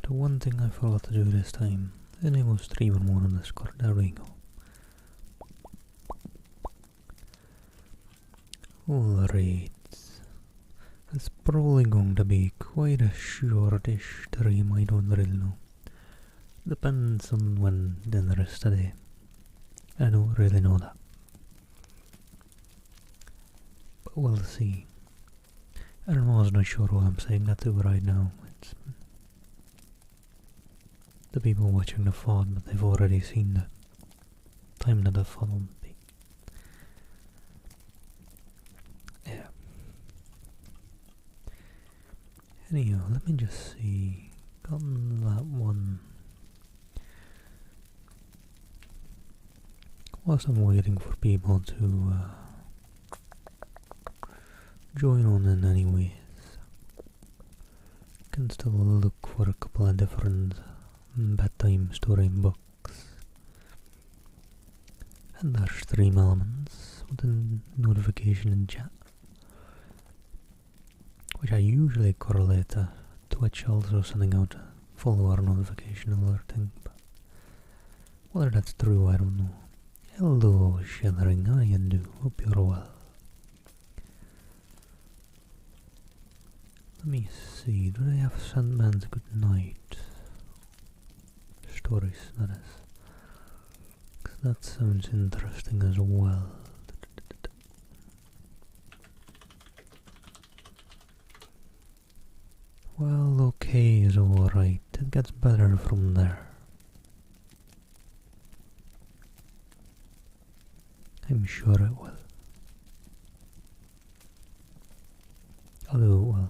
Alright, one thing I forgot to do this time. The name was 311 on Discord, there we go. Alright. It's probably going to be quite a shortish stream, I don't really know. Depends on when dinner is today. I don't really know that. But we'll see. I'm almost not sure who I'm saying that to right now. It's the people watching the VoD, but they've already seen the time that the VoD will be. Yeah. Anyhow, let me just see. Got that one. Whilst I'm waiting for people to join on in anyways, can still look for a couple of different bedtime story books. And there's stream elements with a notification in chat, which I usually correlate to Twitch also sending out a follower notification alerting, but whether that's true I don't know. Hello Shivering, how you do? Hope you're well. Let me see, do they have Sandman's Good Night stories, that is? 'Cause that sounds interesting as well. Well, okay is alright, it gets better from there. I'm sure it will. Although, well,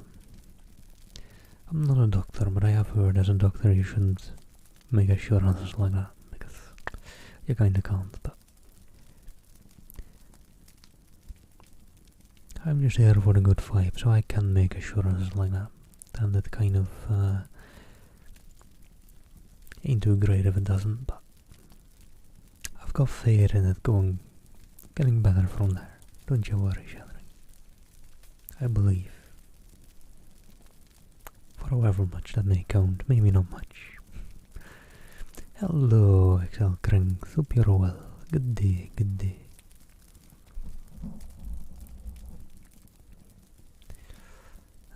I'm not a doctor, but I have heard as a doctor you shouldn't make assurances like that, because you kinda can't, but I'm just here for the good vibe, so I can make assurances like that. And it kind of ain't too great if it doesn't, but I've got faith in it getting better from there. Don't you worry, Shadring. I believe. For however much that may count, maybe not much. Hello, Excel Krings, hope you're well. Good day, good day.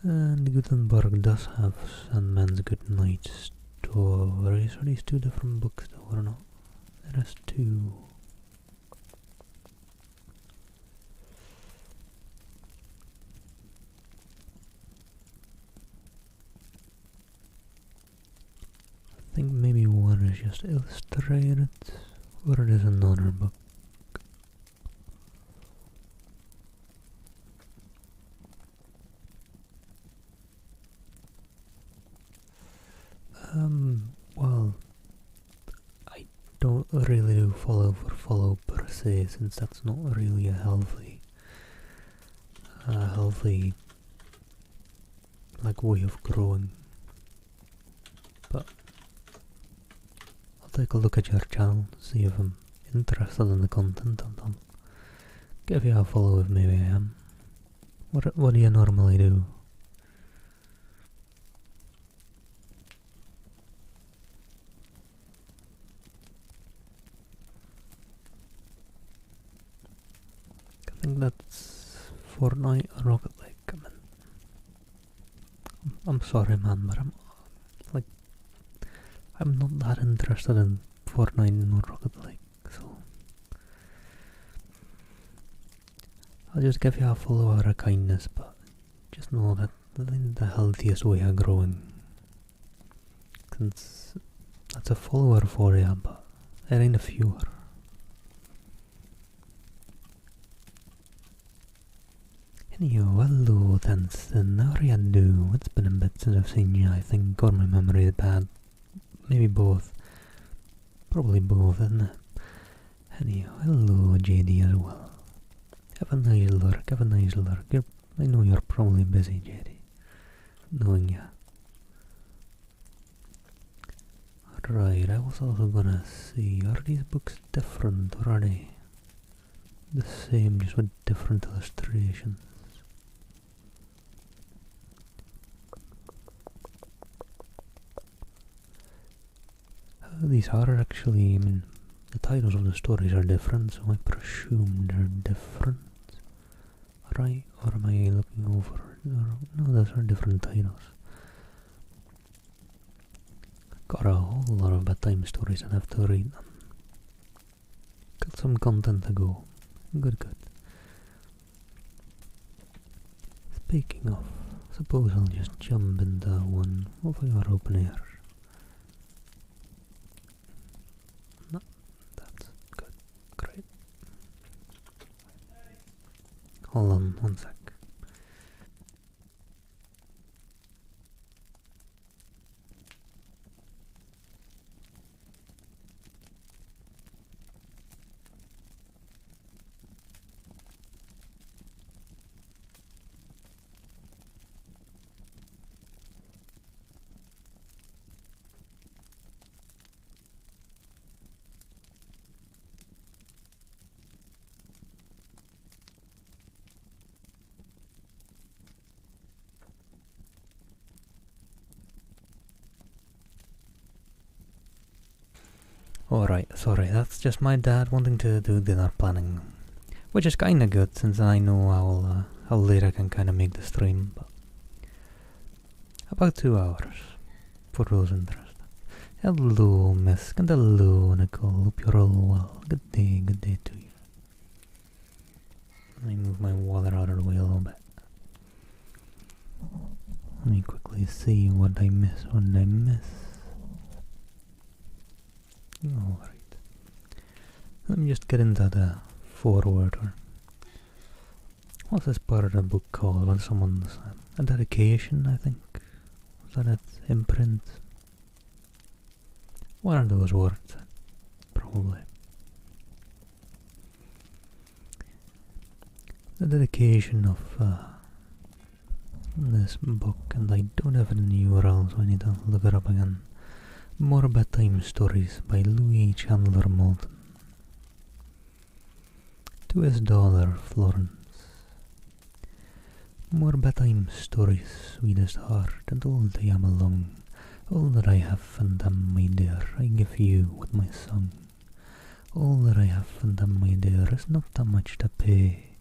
And Gutenberg does have Sandman's Good Night stories. Are these two different books though, or not? There is two. I think maybe one is just illustrated, or it is another book. Well, I don't really do follow for follow per se, since that's not really a healthy like way of growing. But I'll take a look at your channel, see if I'm interested in the content, and I'll give you a follow if maybe I am. What do you normally do? I think that's Fortnite or Rocket League. I mean, I'm sorry man, but I'm not that interested in Fortnite or Rocket League, so I'll just give you a follow out of kindness, but just know that that ain't the healthiest way of growing. Since that's a follower for you, but it ain't a viewer. Anyhow, hello Tenston, how are you do? It's been a bit since I've seen you, I think, or my memory is bad. Maybe both. Probably both, isn't it? Anyhow, hello JD as well. Have a nice lurk, have a nice lurk. I know you're probably busy, JD. Knowing ya. Right, I was also gonna see, are these books different or are they the same, just with different illustrations? These are actually, I mean, the titles of the stories are different, so I presume they're different. Right? Or am I looking over? No, those are different titles. Got a whole lot of bedtime stories and have to read them. Got some content to go. Good. Speaking of, suppose I'll just jump into one of your open air. No, that's good. Great. Hold on one sec. Alright, sorry, that's just my dad wanting to do dinner planning. Which is kinda good, since I know how late I can kinda make the stream, but about 2 hours, for those interested. Hello, Miss, and hello, Nicole, hope you're all well. Good day to you. Let me move my water out of the way a little bit. Let me quickly see what I miss. Alright. Let me just get into the foreword. What's this part of the book called? When someone's a dedication, I think. Was that its imprint? What are those words? Probably. The dedication of this book, and I don't have it in the URL, so I need to look it up again. More Bedtime Stories by Louis Chandler Moulton. To his daughter, Florence. More bedtime stories, sweetest heart, and all day I'm alone. All that I have and am, my dear, I give you with my song. All that I have and am, my dear, is not that much to pay,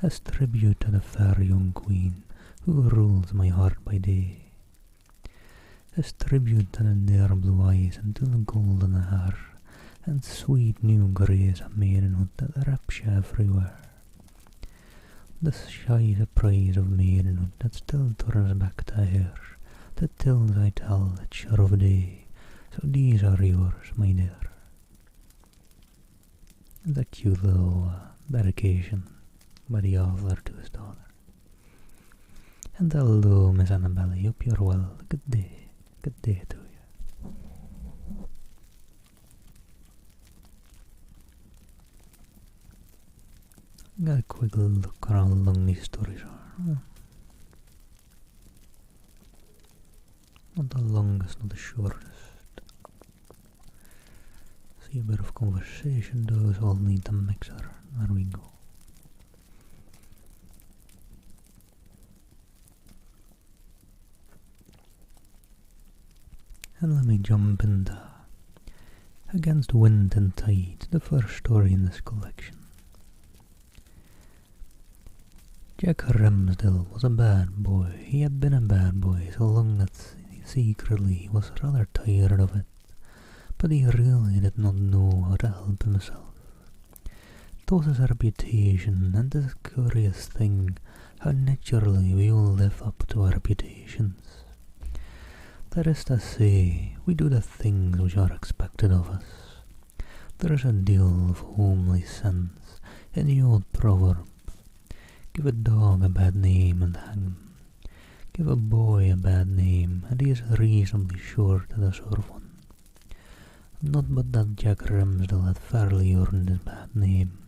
as tribute to the fair young queen, who rules my heart by day. As tribute to the dear blue eyes and to the golden hair, and sweet new grace of maidenhood that rapture everywhere. The shy surprise of maidenhood that still turns back to her, the tales I tell at sure of day, so these are yours, my dear. It's a cute little dedication by the author to his daughter. And hello, Miss Annabelle, hope you're well. Good day to you. Got a quick look around how long these stories are. Not the longest, not the shortest. See a bit of conversation, those all need a mixer. There we go. And let me jump into Against Wind and Tide, the first story in this collection. Jack Rimsdale was a bad boy. He had been a bad boy so long that secretly he was rather tired of it, but he really did not know how to help himself. It was his reputation, and this curious thing, how naturally we all live up to our reputations. That is to say, we do the things which are expected of us. There is a deal of homely sense in the old proverb, give a dog a bad name and hang him. Give a boy a bad name, and he is reasonably sure to deserve one. Not but that Jack Rimsdale had fairly earned his bad name.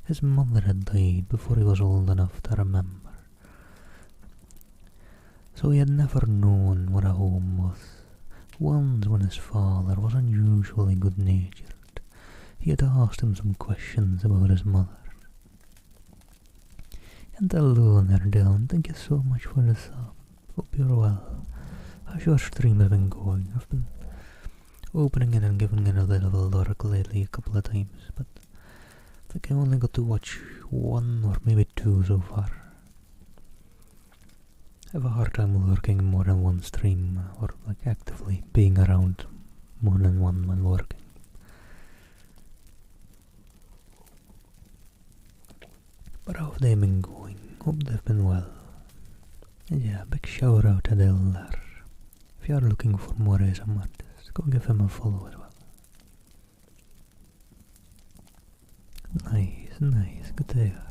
His mother had died before he was old enough to remember, so he had never known what a home was. Once when his father was unusually good-natured, he had asked him some questions about his mother. And hello there, Dylan, thank you so much for the sub. Hope you're well. How's your stream has been going? I've been opening it and giving it a little lurk lately a couple of times, but I think I only got to watch one or maybe two so far. I have a hard time lurking more than one stream, or like actively being around more than one when working. But how have they been going? Hope they've been well. And yeah, big shout out to Dil there. If you are looking for more ASM artists, go give him a follow as well. Nice, good to hear.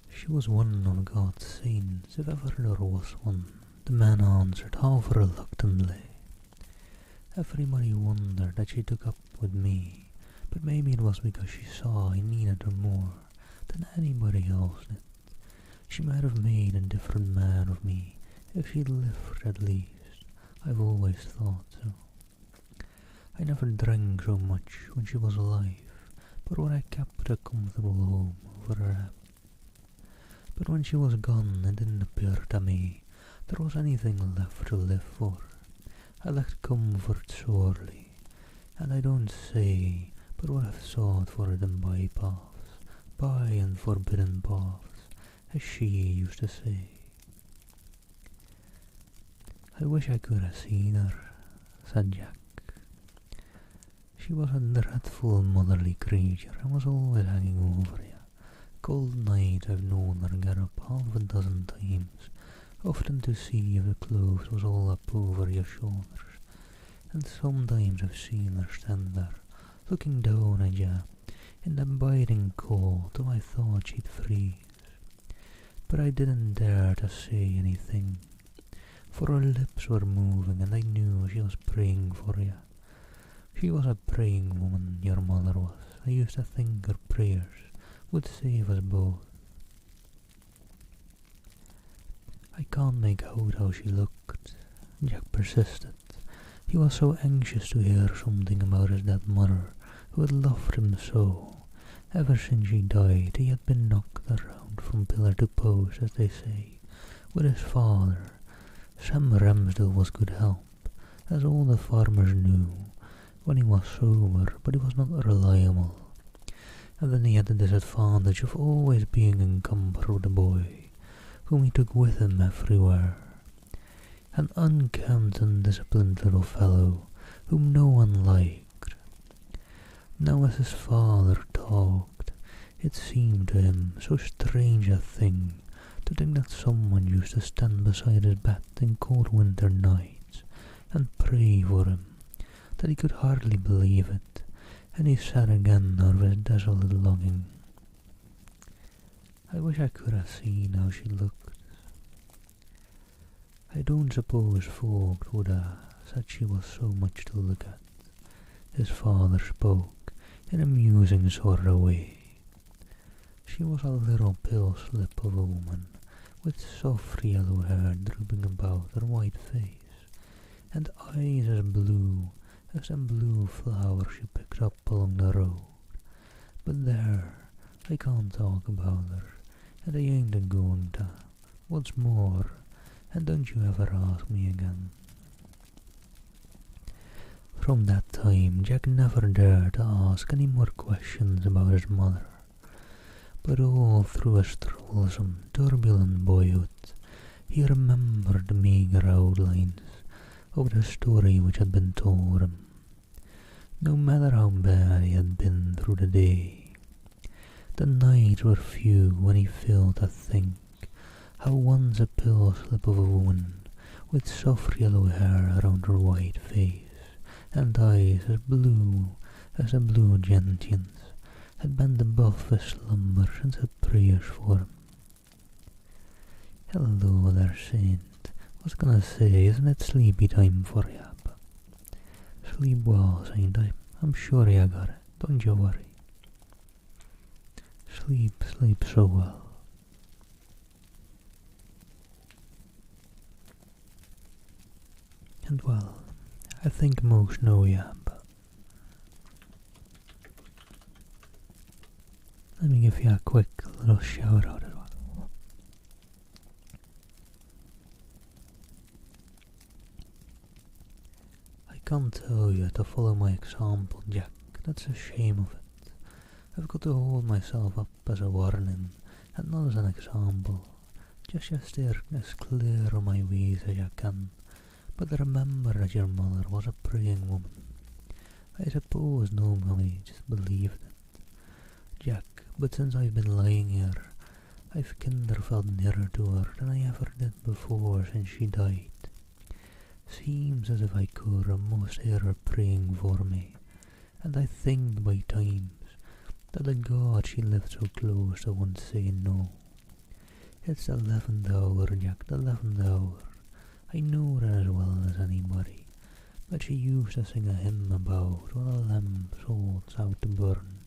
She was one on God's saints, if ever there was one. The man answered half reluctantly. Everybody wondered that she took up with me, but maybe it was because she saw I needed her more than anybody else did. She might have made a different man of me if she'd lived at least. I've always thought so. I never drank so much when she was alive, but when I kept a comfortable home over her head. But when she was gone, it didn't appear to me there was anything left to live for. I lacked comfort sorely, and I don't say but would have sought for it in by and forbidden paths, as she used to say. I wish I could have seen her, said Jack. She was a dreadful motherly creature and was always hanging over you. Cold nights I've known her get up half a dozen times, often to see if the clothes was all up over your shoulders, and sometimes I've seen her stand there, looking down at you in the biting cold till I thought she'd freeze. But I didn't dare to say anything, for her lips were moving and I knew she was praying for you. She was a praying woman, your mother was. I used to think her prayers would save us both. I can't make out how she looked, Jack persisted. He was so anxious to hear something about his dead mother, who had loved him so. Ever since she died, he had been knocked around from pillar to post, as they say, with his father. Sam Rimsdale was good help, as all the farmers knew, when he was sober, but he was not reliable. And then he had the disadvantage of always being encumbered with a boy, whom he took with him everywhere. An unkempt and undisciplined little fellow, whom no one liked. Now as his father talked, it seemed to him so strange a thing to think that someone used to stand beside his bed in cold winter nights and pray for him, that he could hardly believe it, and he said again out of his desolate longing, I wish I could have seen how she looked. I don't suppose folk would have said she was so much to look at. His father spoke in a musing sort of way. She was a little pale slip of a woman, with soft yellow hair drooping about her white face, and eyes as blue as the blue flower she picked up along the road. But there, I can't talk about her, and I ain't a-going to. What's more, and don't you ever ask me again. From that time, Jack never dared to ask any more questions about his mother. But all through his troublesome, turbulent boyhood, he remembered the meagre outlines of the story which had been told him. No matter how bad he had been through the day, the nights were few when he failed to think how once a pale slip of a woman with soft yellow hair around her white face and eyes as blue as the blue gentians had bent above his slumbers and said prayers for him. Hello there, Saint. Was gonna say, isn't it sleepy time for ya? Sleep well, Saint. I'm sure ya got it. Don't you worry. Sleep so well. And well, I think most know ya, but Let me give you a quick little shout out as well. I can't tell you to follow my example, Jack. That's a shame of it. I've got to hold myself up as a warning and not as an example. Just you steer as clear on my ways as you can. But remember that your mother was a praying woman. I suppose nobody just believed it, Jack, but since I've been lying here, I've kinder felt nearer to her than I ever did before since she died. Seems as if I could almost hear her praying for me, and I think by times that the God she lived so close to won't say no. It's the 11th hour, Jack, the 11th hour. I know that as well as anybody, but she used to sing a hymn about when a lamp souls out to burn.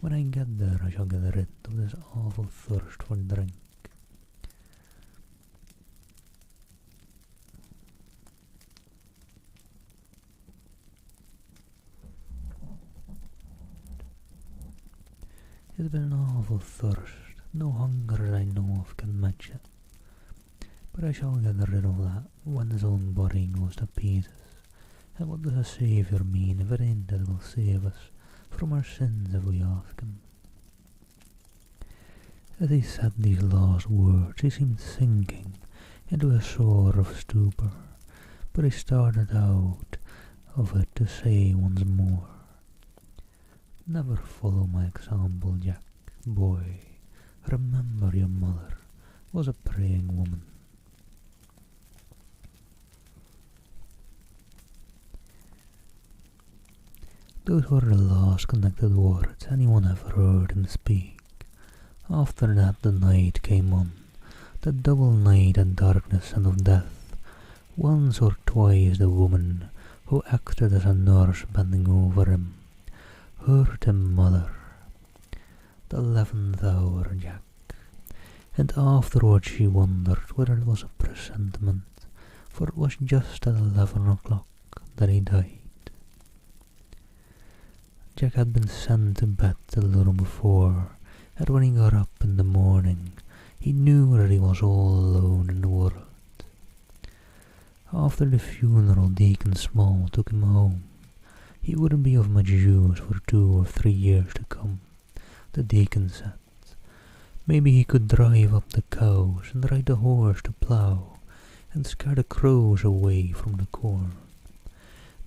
When I get there, I shall get rid of this awful thirst for drink. It's been an awful thirst. No hunger I know of can match it. But I shall get rid of that when his own body goes to pieces. And what does a Saviour mean if it ain't that it will save us from our sins if we ask him? As he said these last words, he seemed sinking into a sort of stupor, but he started out of it to say once more, "Never follow my example, Jack, boy. Remember your mother was a praying woman." Those were the last connected words anyone ever heard him speak. After that the night came on, the double night and darkness and of death. Once or twice the woman who acted as a nurse bending over him heard him mutter, "The 11th hour, Jack," and afterwards she wondered whether it was a presentiment, for it was just at 11 o'clock that he died. Jack had been sent to bed a little before, and when he got up in the morning, he knew that he was all alone in the world. After the funeral, Deacon Small took him home. He wouldn't be of much use for 2 or 3 years to come, the deacon said. Maybe he could drive up the cows and ride the horse to plough and scare the crows away from the corn.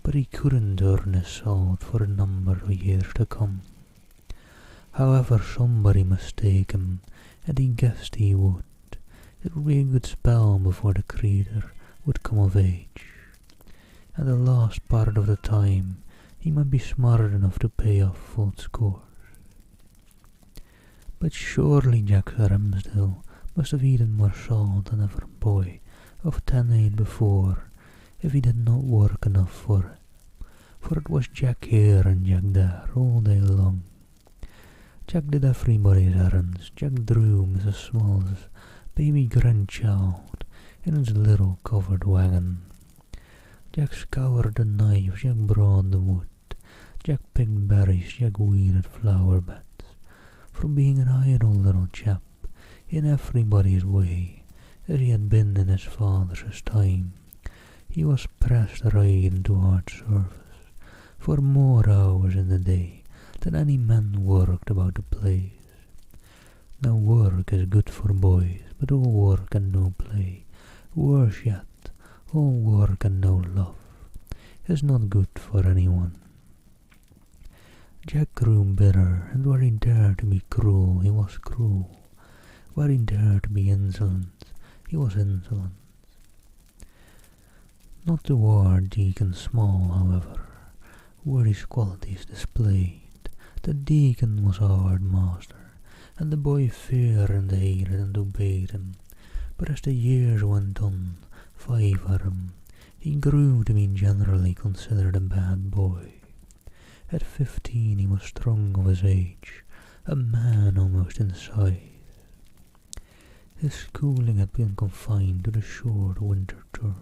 But he couldn't earn his salt for a number of years to come. However, somebody must take him, and he guessed he would. It would be a good spell before the creature would come of age, and the last part of the time he might be smart enough to pay off full scores. But surely Jack Rimsdale must have eaten more salt than ever a boy of 10 ate before, if he did not work enough for it, for it was Jack here and Jack there all day long. Jack did everybody's errands. Jack drew Mrs. Small's baby grandchild in his little covered wagon. Jack scoured the knives, Jack brought the wood, Jack picked berries, Jack weeded flower beds. From being an idle little chap in everybody's way, as he had been in his father's time, he was pressed right into hard service for more hours in the day than any man worked about the place. Now work is good for boys, but all work and no play, worse yet, all work and no love, is not good for anyone. Jack grew bitter, and where he dared to be cruel, he was cruel. Where he dared to be insolent, he was insolent. Not toward Deacon Small, however, were his qualities displayed. The deacon was a hard master, and the boy feared and hated and obeyed him. But as the years went on, 5 for him, he grew to be generally considered a bad boy. At 15 he was strong of his age, a man almost in size. His schooling had been confined to the short winter terms,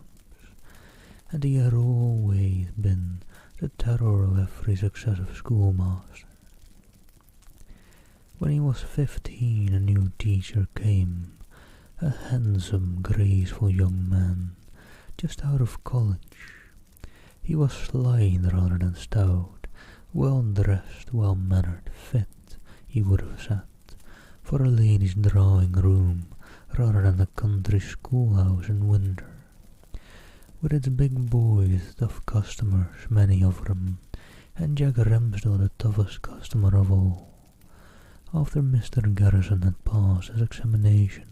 and he had always been the terror of every successive schoolmaster. When he was 15, a new teacher came, a handsome, graceful young man, just out of college. He was slight rather than stout, well-dressed, well-mannered, fit, he would have said, for a lady's drawing-room rather than a country schoolhouse in winter. With its big boys, tough customers, many of them, and Jack Rimsdale the toughest customer of all. After Mr. Garrison had passed his examination,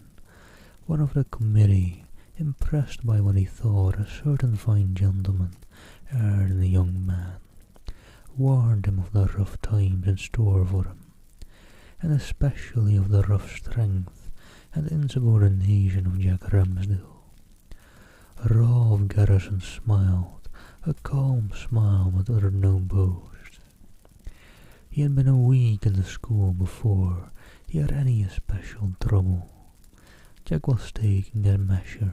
one of the committee, impressed by what he thought a certain fine gentleman aired in the young man, warned him of the rough times in store for him, and especially of the rough strength and insubordination of Jack Rimsdale. Rolf Garrison smiled, a calm smile but uttered no boast. He had been a week in the school before he had any especial trouble. Jack was taking his measure.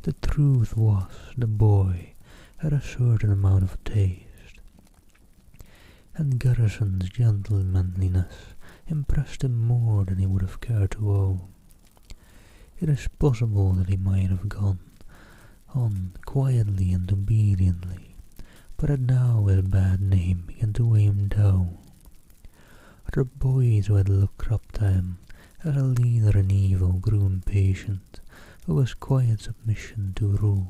The truth was, the boy had a certain amount of taste, and Garrison's gentlemanliness impressed him more than he would have cared to own. It is possible that he might have gone on quietly and obediently, but had now his bad name began to weigh him down. The boys who had looked up to him as a leader in evil grew impatient of his quiet submission to rules.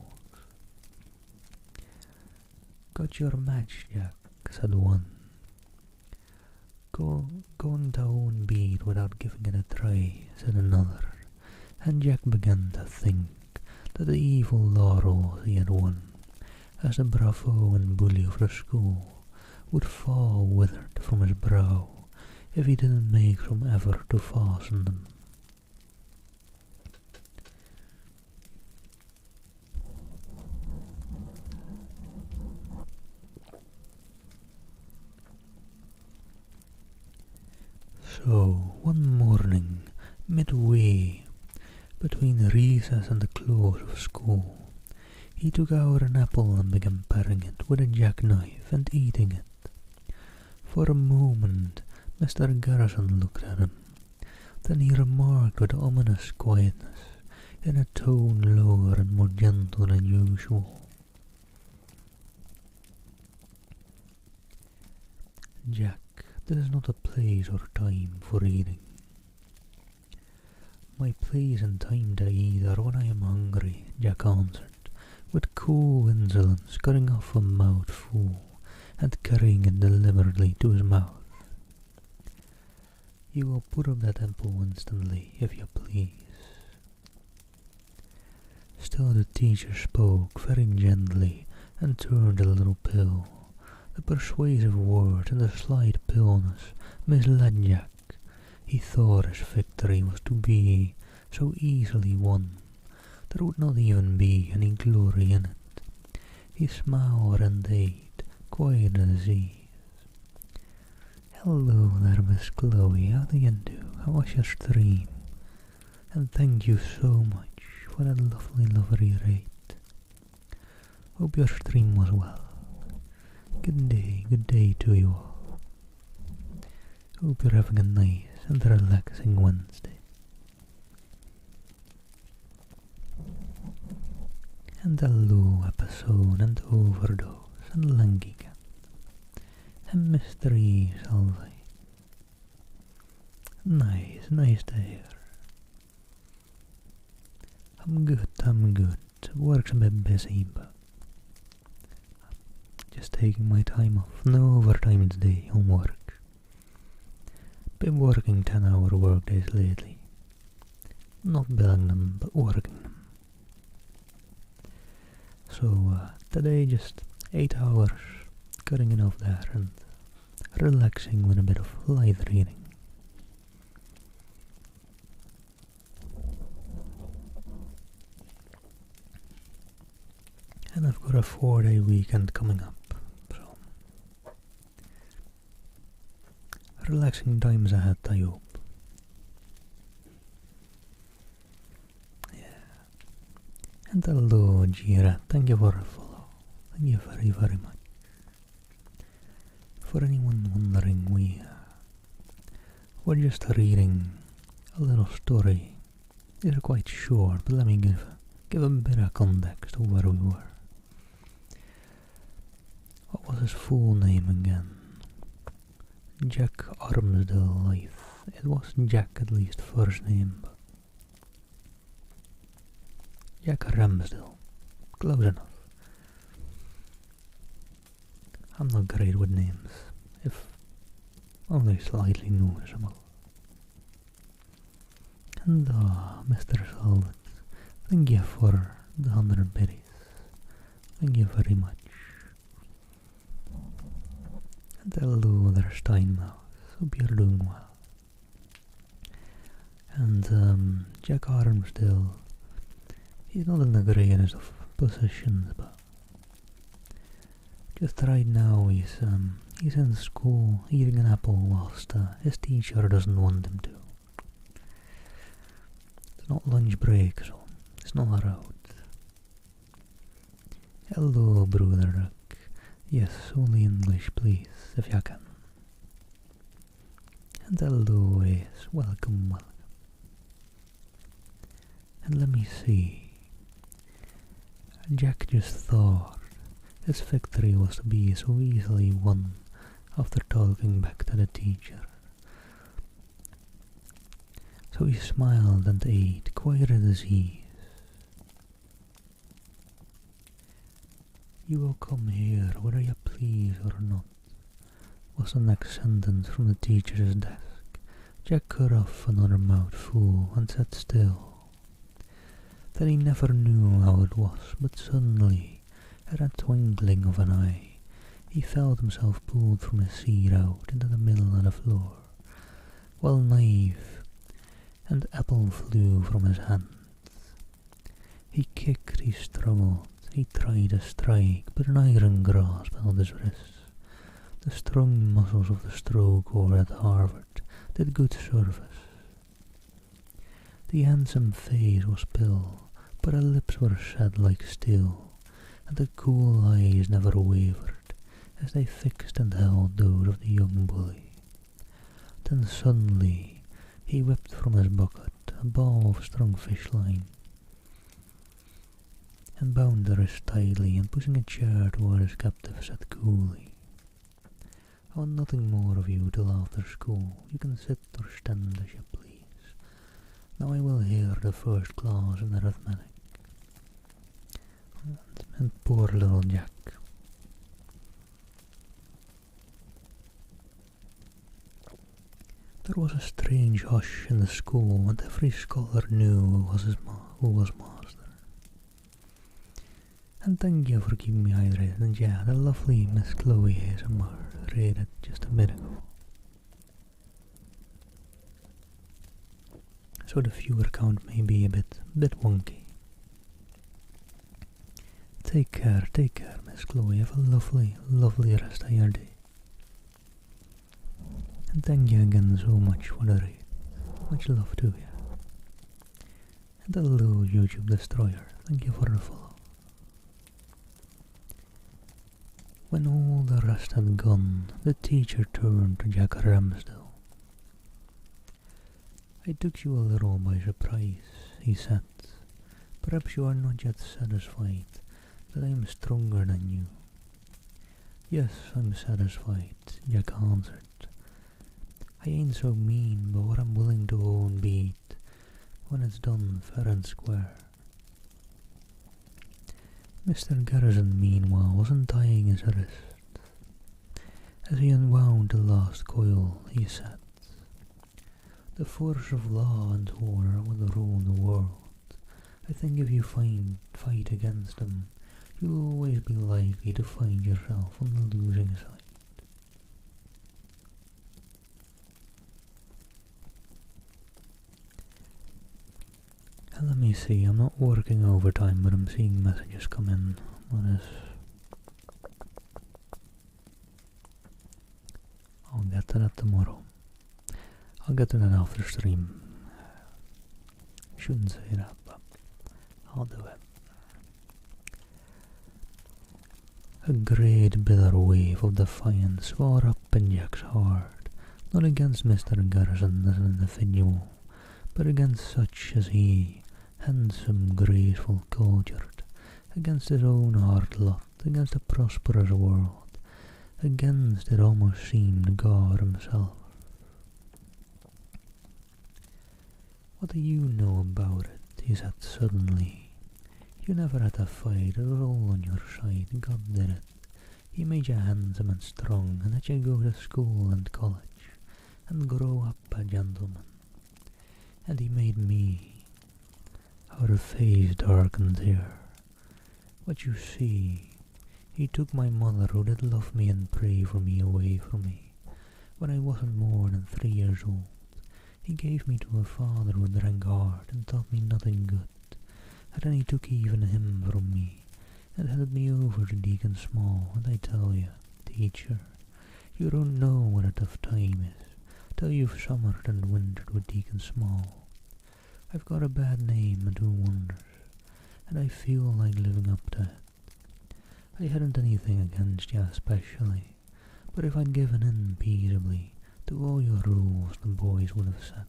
"Got your match, Jack," said one. Going to own beat without giving it a try," said another, and Jack began to think that the evil laurels he had won as the bravo and bully of the school would fall withered from his brow if he didn't make some effort to fasten them. So, one morning, midway between recess and the close of school, he took out an apple and began paring it with a jackknife and eating it. For a moment, Mr. Garrison looked at him. Then he remarked with ominous quietness, in a tone lower and more gentle than usual, "Jack, this is not a place or time for eating." "My place and time to eat are when I am hungry," Jack answered, with cool insolence, cutting off a mouthful and carrying it deliberately to his mouth. "You will put up that apple instantly, if you please." Still the teacher spoke very gently and turned a little pale. The persuasive words and the slight paleness misled Jack. He thought his victory was to be so easily won. There would not even be any glory in it. He smiled and ate, quite at his ease. "Hello there, Miss Chloe, how do you do? How was your stream? And thank you so much for that lovely rate. Hope your stream was well. Good day to you all. Hope you're having a nice and relaxing Wednesday." And hello, episode and overdose and lanky cat and mystery Salve. Nice to hear. I'm good. Work's a bit busy, but just taking my time off. No overtime today on work. Been working 10-hour workdays lately. Not billing them, but working them. So today just 8 hours, cutting it off there and relaxing with a bit of light reading. And I've got a 4-day weekend coming up, so relaxing times ahead, I hope. And hello, Jira, thank you for a follow. Thank you very much. For anyone wondering, We're just reading a little story. It's quite short, but let me give a bit of context of where we were. What was his full name again? Jack Armsdale. It was Jack at least first name. But Jack Rimsdale. Close enough. I'm not great with names, if only slightly noticeable. And Mr. Salvitz, thank you for the 100 biddies. Thank you very much. And hello there, Steinmouse. Hope you're doing well. And Jack Armsdale, he's not in the greatest of positions, but just right now he's in school eating an apple whilst his teacher doesn't want him to. It's not lunch break, so it's not allowed. Hello, brother duck. Yes, only English, please, if you can. And hello, yes, welcome, welcome. And let me see. Jack just thought his victory was to be so easily won after talking back to the teacher. So he smiled and ate quite at his ease. You will come here whether you please or not, was the next sentence from the teacher's desk. Jack cut off another mouthful and sat still. That he never knew how it was, but suddenly, at a twinkling of an eye, he felt himself pulled from his seat out into the middle of the floor, while knife and apple flew from his hands. He kicked, he struggled, he tried to strike, but an iron grasp held his wrist. The strong muscles of the stroke cord at Harvard did good service. The handsome face was pale, but her lips were set like steel, and the cool eyes never wavered as they fixed and held those of the young bully. Then suddenly he whipped from his bucket a ball of strong fish line, and bound the wrist tightly, and pushing a chair toward his captive said coolly, "I want nothing more of you till after school. You can sit or stand as you please. Now I will hear the first class in arithmetic." And poor little Jack. There was a strange hush in the school, and every scholar knew who was master. And thank you for keeping me hydrated, and yeah, the lovely Miss Chloe ASMR read it just a bit ago. So the viewer count may be a bit wonky. Take care, Miss Chloe. Have a lovely rest of your day. And thank you again so much for the read. Much love to you. And hello, YouTube Destroyer. Thank you for the follow. When all the rest had gone, the teacher turned to Jack Rimsdale. "I took you a little by surprise," he said. "Perhaps you are not yet satisfied that I am stronger than you." "Yes, I'm satisfied," Jack answered. "I ain't so mean, but what I'm willing to own beat when it's done fair and square." Mr. Garrison, meanwhile, was untying his wrist. As he unwound the last coil, he said, "The force of law and order will rule the world. I think if you fight against them, you'll always be likely to find yourself on the losing side." And let me see, I'm not working overtime, but I'm seeing messages come in. What is... I'll get to that tomorrow. I'll get to that after stream. Shouldn't say that, but I'll do it. A great bitter wave of defiance swore up in Jack's heart, not against Mr. Garrison as an individual, but against such as he, handsome, graceful, cultured, against his own hard lot, against a prosperous world, against, it almost seemed, God himself. "What do you know about it?" he said suddenly. "You never had a fight, it was all on your side, God did it. He made you handsome and strong, and let you go to school and college, and grow up a gentleman. And he made me." Her face darkened here. "What you see, he took my mother who did love me and pray for me away from me, when I wasn't more than 3 years old. He gave me to a father who drank hard and taught me nothing good, and then he took even him from me, and handed me over to Deacon Small, and I tell you, teacher, you don't know what a tough time is, till you've summered and wintered with Deacon Small. I've got a bad name and do wonders, and I feel like living up to it. I hadn't anything against you especially, but if I'd given in peaceably to all your rules the boys would have set,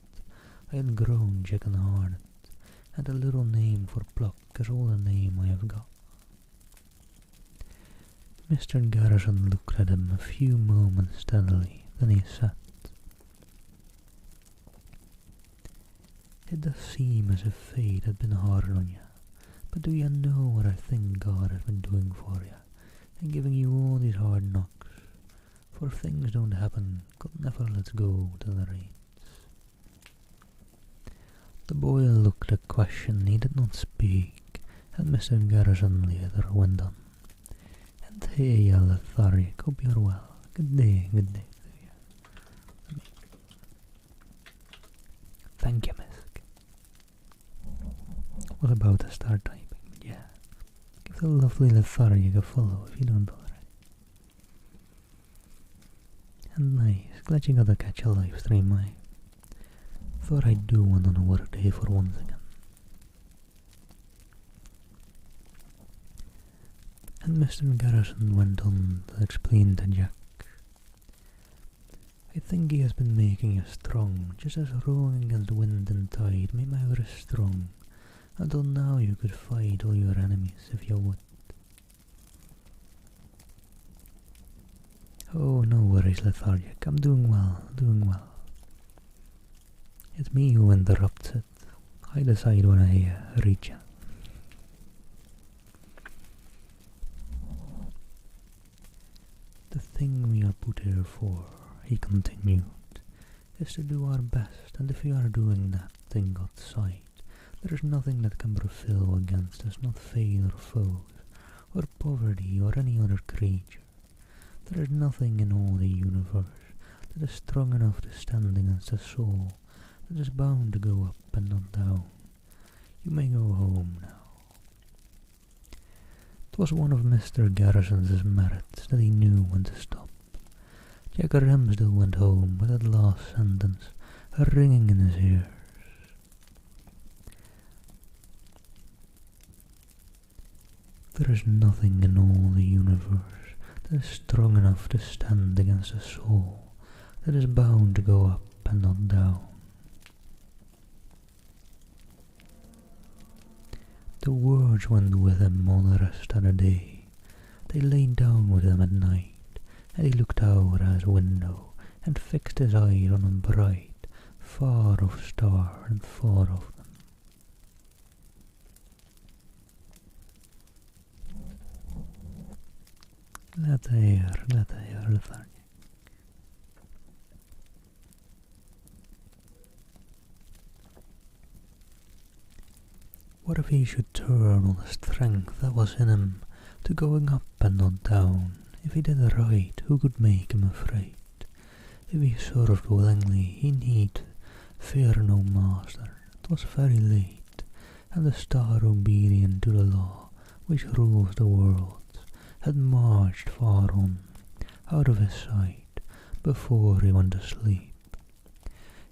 I had grown chicken-hearted, and a little name for pluck is all the name I have got." Mr. Garrison looked at him a few moments steadily, then he said, "It does seem as if fate had been hard on you, but do you know what I think God has been doing for you, and giving you all these hard knocks? For things don't happen, God never lets go till the rains." The boy looked a question, he did not speak, and Mr. Garrison later went on. "And hey, you lethargic, hope you're well. Good day to you." "Thank you, miss." Was about to start typing, but yeah. Give the lovely lethargic a follow if you don't already. And nice, glad you got to catch a live stream, I thought I'd do one on a work day for once again. And Mr. Garrison went on to explain to Jack, "I think he has been making you strong, just as rowing against wind and tide made my wrist strong, until now you could fight all your enemies if you would." "Oh, no worries, lethargic. I'm doing well, doing well. It's me who interrupts it. I decide when I reach it." "The thing we are put here for," he continued, "is to do our best, and if we are doing that in God's sight, there is nothing that can prevail against us, not fate or foes, or poverty, or any other creature. There is nothing in all the universe that is strong enough to stand against a soul that is bound to go up and not down. You may go home now." 'Twas one of Mr. Garrison's merits that he knew when to stop. Jack Rimsdale went home with that last sentence ringing in his ears. There is nothing in all the universe that is strong enough to stand against a soul that is bound to go up and not down. The words went with him all the rest of the day. They lay down with him at night, and he looked out at his window and fixed his eyes on a bright, far-off star and thought of them. Glad to hear, lethargic. What if he should turn all the strength that was in him to going up and not down? If he did right, who could make him afraid? If he served willingly, he need fear no master. 'Twas very late, and the star obedient to the law which rules the world had marched far on, out of his sight, before he went to sleep.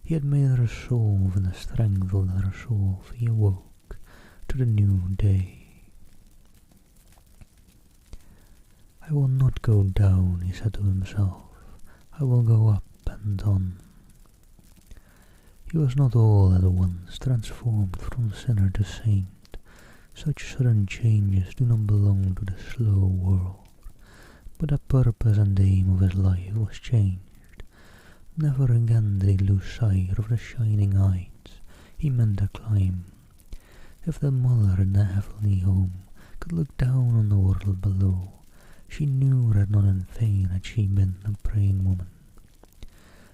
He had made a resolve in the strength of that resolve he awoke to the new day. "I will not go down," he said to himself. "I will go up spent on. He was not all at once transformed from sinner to saint. Such sudden changes do not belong to the slow world, but the purpose and aim of his life was changed. Never again did he lose sight of the shining heights he meant to climb. If the mother in the heavenly home could look down on the world below, she knew that not in vain had she been a praying woman.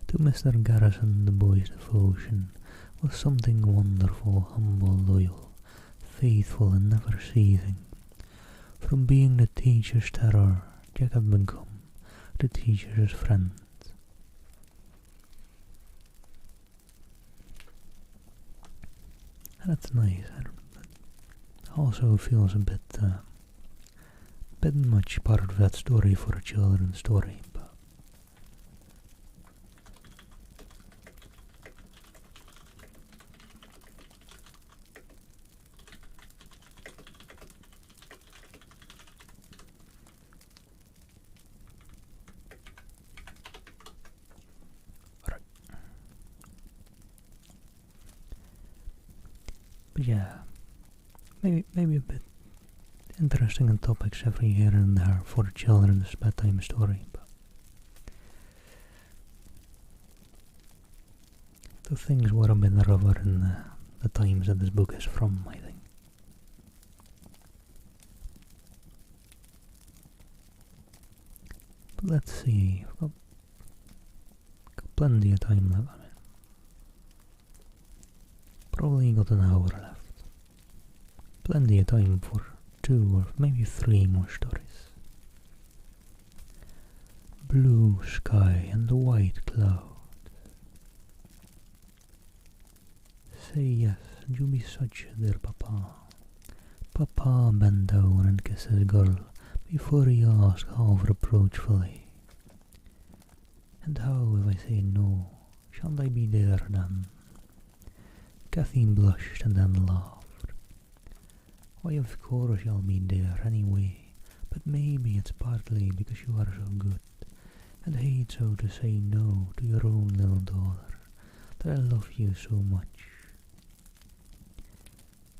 To Mr. Garrison the boy's devotion was something wonderful, humble, loyal, faithful and never ceasing. From being the teacher's terror, Jack had become the teacher's friend. And that's nice. It also feels a bit much part of that story for a children's story, but yeah, maybe a bit interesting in topics every here and there for a children's bedtime story, but the things were a bit rougher in the times that this book is from, I think. But let's see, I've got plenty of time left. I mean, probably got an hour left. Plenty of time for 2 or maybe 3 more stories. Blue sky and the white cloud. Say yes, and you'll be such a dear papa. Papa bent down and kissed his girl before he asked half reproachfully, "And how if I say no? Shan't I be there then?" Kathy blushed and then laughed. "Why, of course you'll be there anyway, but maybe it's partly because you are so good, and hate so to say no to your own little daughter, that I love you so much.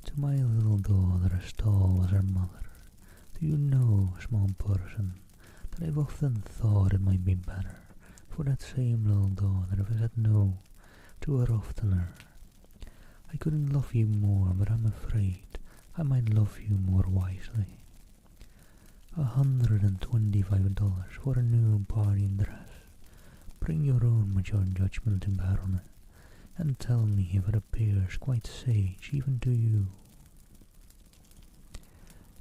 To my little daughter as tall as her mother, do you know, small person, that I've often thought it might be better for that same little daughter if I said no to her oftener. I couldn't love you more, but I'm afraid I might love you more wisely. $125 for a new party dress. Bring your own mature judgment to bear on it, and tell me if it appears quite sage even to you."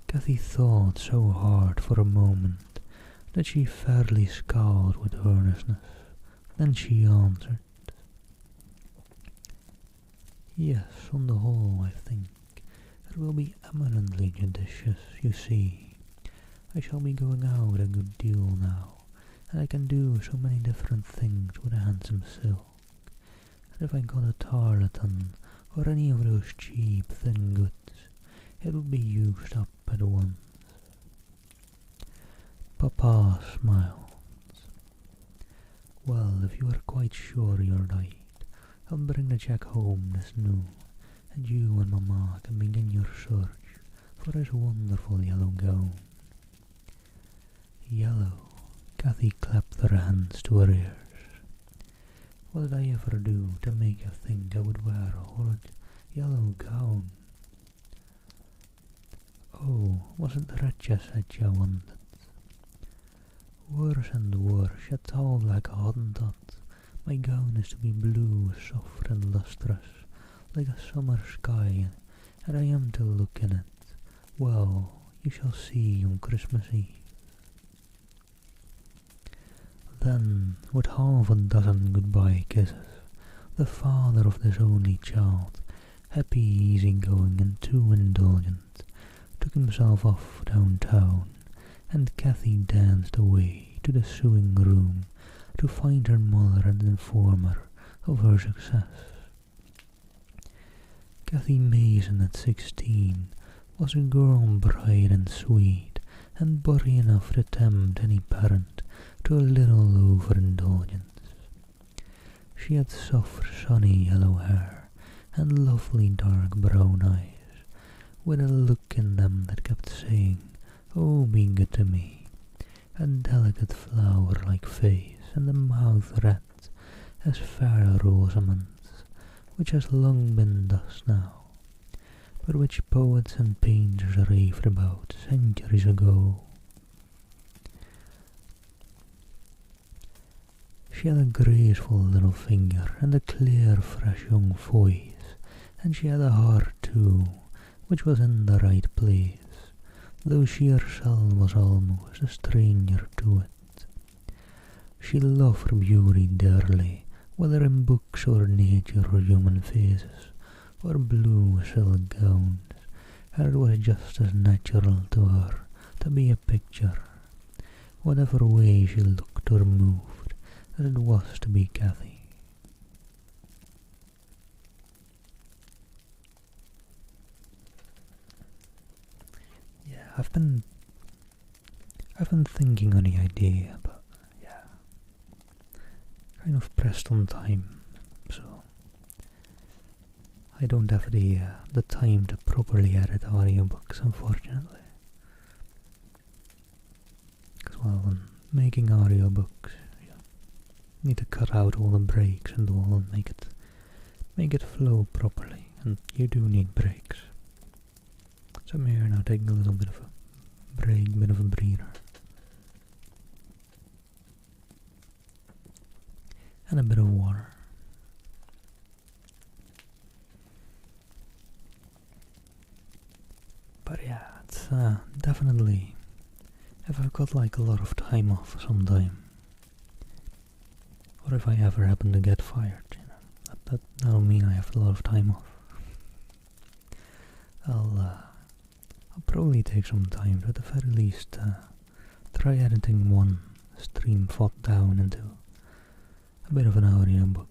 Kathy thought so hard for a moment that she fairly scowled with earnestness. Then she answered, "Yes, on the whole, I think it will be eminently judicious. You see, I shall be going out a good deal now, and I can do so many different things with a handsome silk, and if I got a tarlatan or any of those cheap thin goods, it would be used up at once." Papa smiled. "Well, if you are quite sure you're right, I'll bring the check home this noon, and you and Mamma can begin your search for this wonderful yellow gown." Yellow. Kathy clapped her hands to her ears. What did I ever do to make you think I would wear a horrid yellow gown? Oh, was it the red that you wanted? Worse and worse, you talk like a Hottentot. My gown is to be blue, soft and lustrous, like a summer sky, and I am to look in it. Well, you shall see on Christmas Eve. Then, with half a dozen goodbye kisses, the father of this only child, happy, easy-going and too indulgent, took himself off downtown, and Kathy danced away to the sewing room to find her mother and inform her of her success. Kathy Mason at 16 was a girl bright and sweet, and body enough to tempt any parent to a little overindulgence. She had soft, sunny yellow hair and lovely dark brown eyes, with a look in them that kept saying, "Oh, be good to me," a delicate flower-like face, and a mouth red as fair Rosamond's, which has long been thus now, but which poets and painters raved about centuries ago. She had a graceful little figure and a clear, fresh young voice, and she had a heart too, which was in the right place, though she herself was almost a stranger to it. She loved her beauty dearly, whether in books or nature or human faces, or blue silk gowns, and it was just as natural to her to be a picture, whatever way she looked or moved, as it was to be Cathy. Yeah, I've been thinking on the idea, but yeah, kind of pressed on time, so I don't have the time to properly edit audiobooks, unfortunately. Because when making audiobooks, you need to cut out all the breaks and all and make it flow properly, and you do need breaks. So I'm here now taking a little bit of a break, bit of a breather. And a bit of water. But yeah, it's definitely, if I've got like a lot of time off sometime, or if I ever happen to get fired, you know, that'll mean I have a lot of time off. I'll probably take some time to at the very least try editing one stream VoD down into a bit of an audiobook.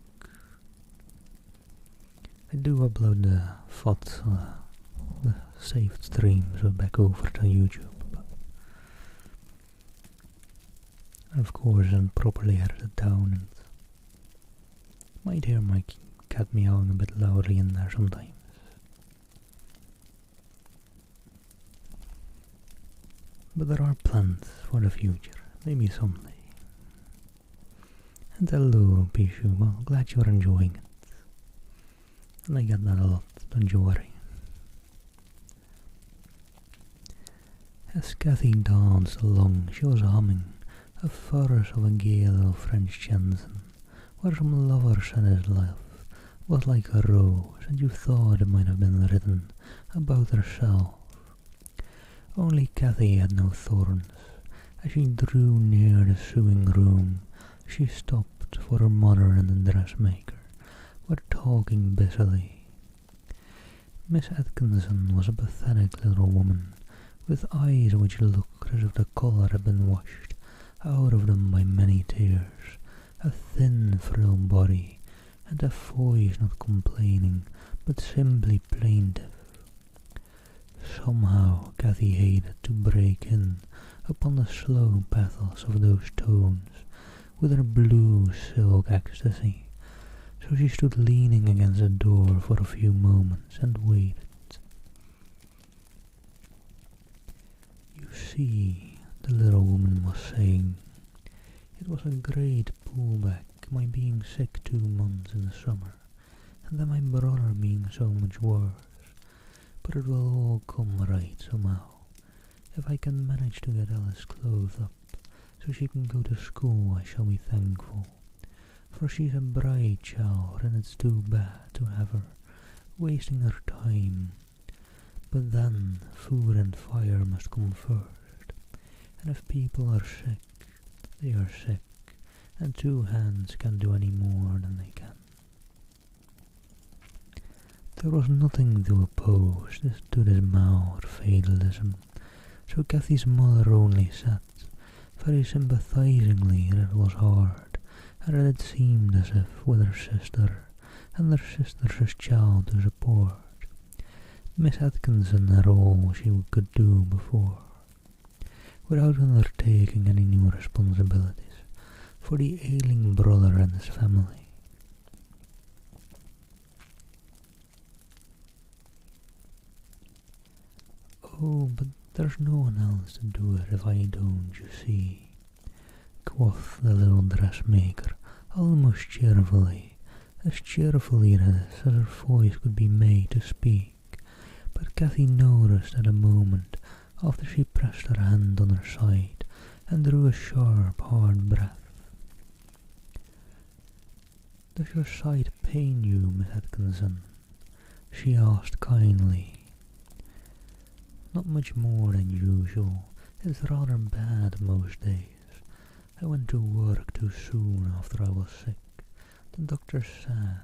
I do upload the VoD, the saved streams back over to YouTube, but of course I'm properly edited down, and might hear my cat meowing a bit loudly in there sometimes. But there are plans for the future, maybe someday. And hello, Pishu, well, glad you're enjoying it. And I get that a lot, don't you worry. As Cathy danced along, she was humming a verse of a gay little French chanson, where some lover said his love was like a rose, and you thought it might have been written about herself. Only Cathy had no thorns. As she drew near the sewing room, she stopped, for her mother and the dressmaker were talking busily. Miss Atkinson was a pathetic little woman, with eyes which looked as if the colour had been washed out of them by many tears, a thin, frail body, and a voice not complaining, but simply plaintive. Somehow Cathy hated to break in upon the slow pathos of those tones with her blue silk ecstasy, so she stood leaning against the door for a few moments and waited. "You see," the little woman was saying, "it was a great pullback, my being sick 2 months in the summer, and then my brother being so much worse. But it will all come right somehow. If I can manage to get Alice clothed up so she can go to school, I shall be thankful. For she's a bright child, and it's too bad to have her wasting her time. But then food and fire must come first, and if people are sick, they are sick, and 2 hands can't do any more than they can." There was nothing to oppose to this mild fatalism, so Cathy's mother only said, very sympathizingly, that it was hard, and that it seemed as if, with her sister, and her sister's child to support, Miss Atkinson had all she could do before, without undertaking any new responsibilities for the ailing brother and his family. "Oh, but there's no one else to do it if I don't, you see," quoth the little dressmaker, almost cheerfully, as cheerfully as her voice could be made to speak. But Cathy noticed at a moment after she pressed her hand on her side and drew a sharp, hard breath. "Does your side pain you, Miss Atkinson?" she asked kindly. "Not much more than usual. It's rather bad most days. I went to work too soon after I was sick. The doctor said.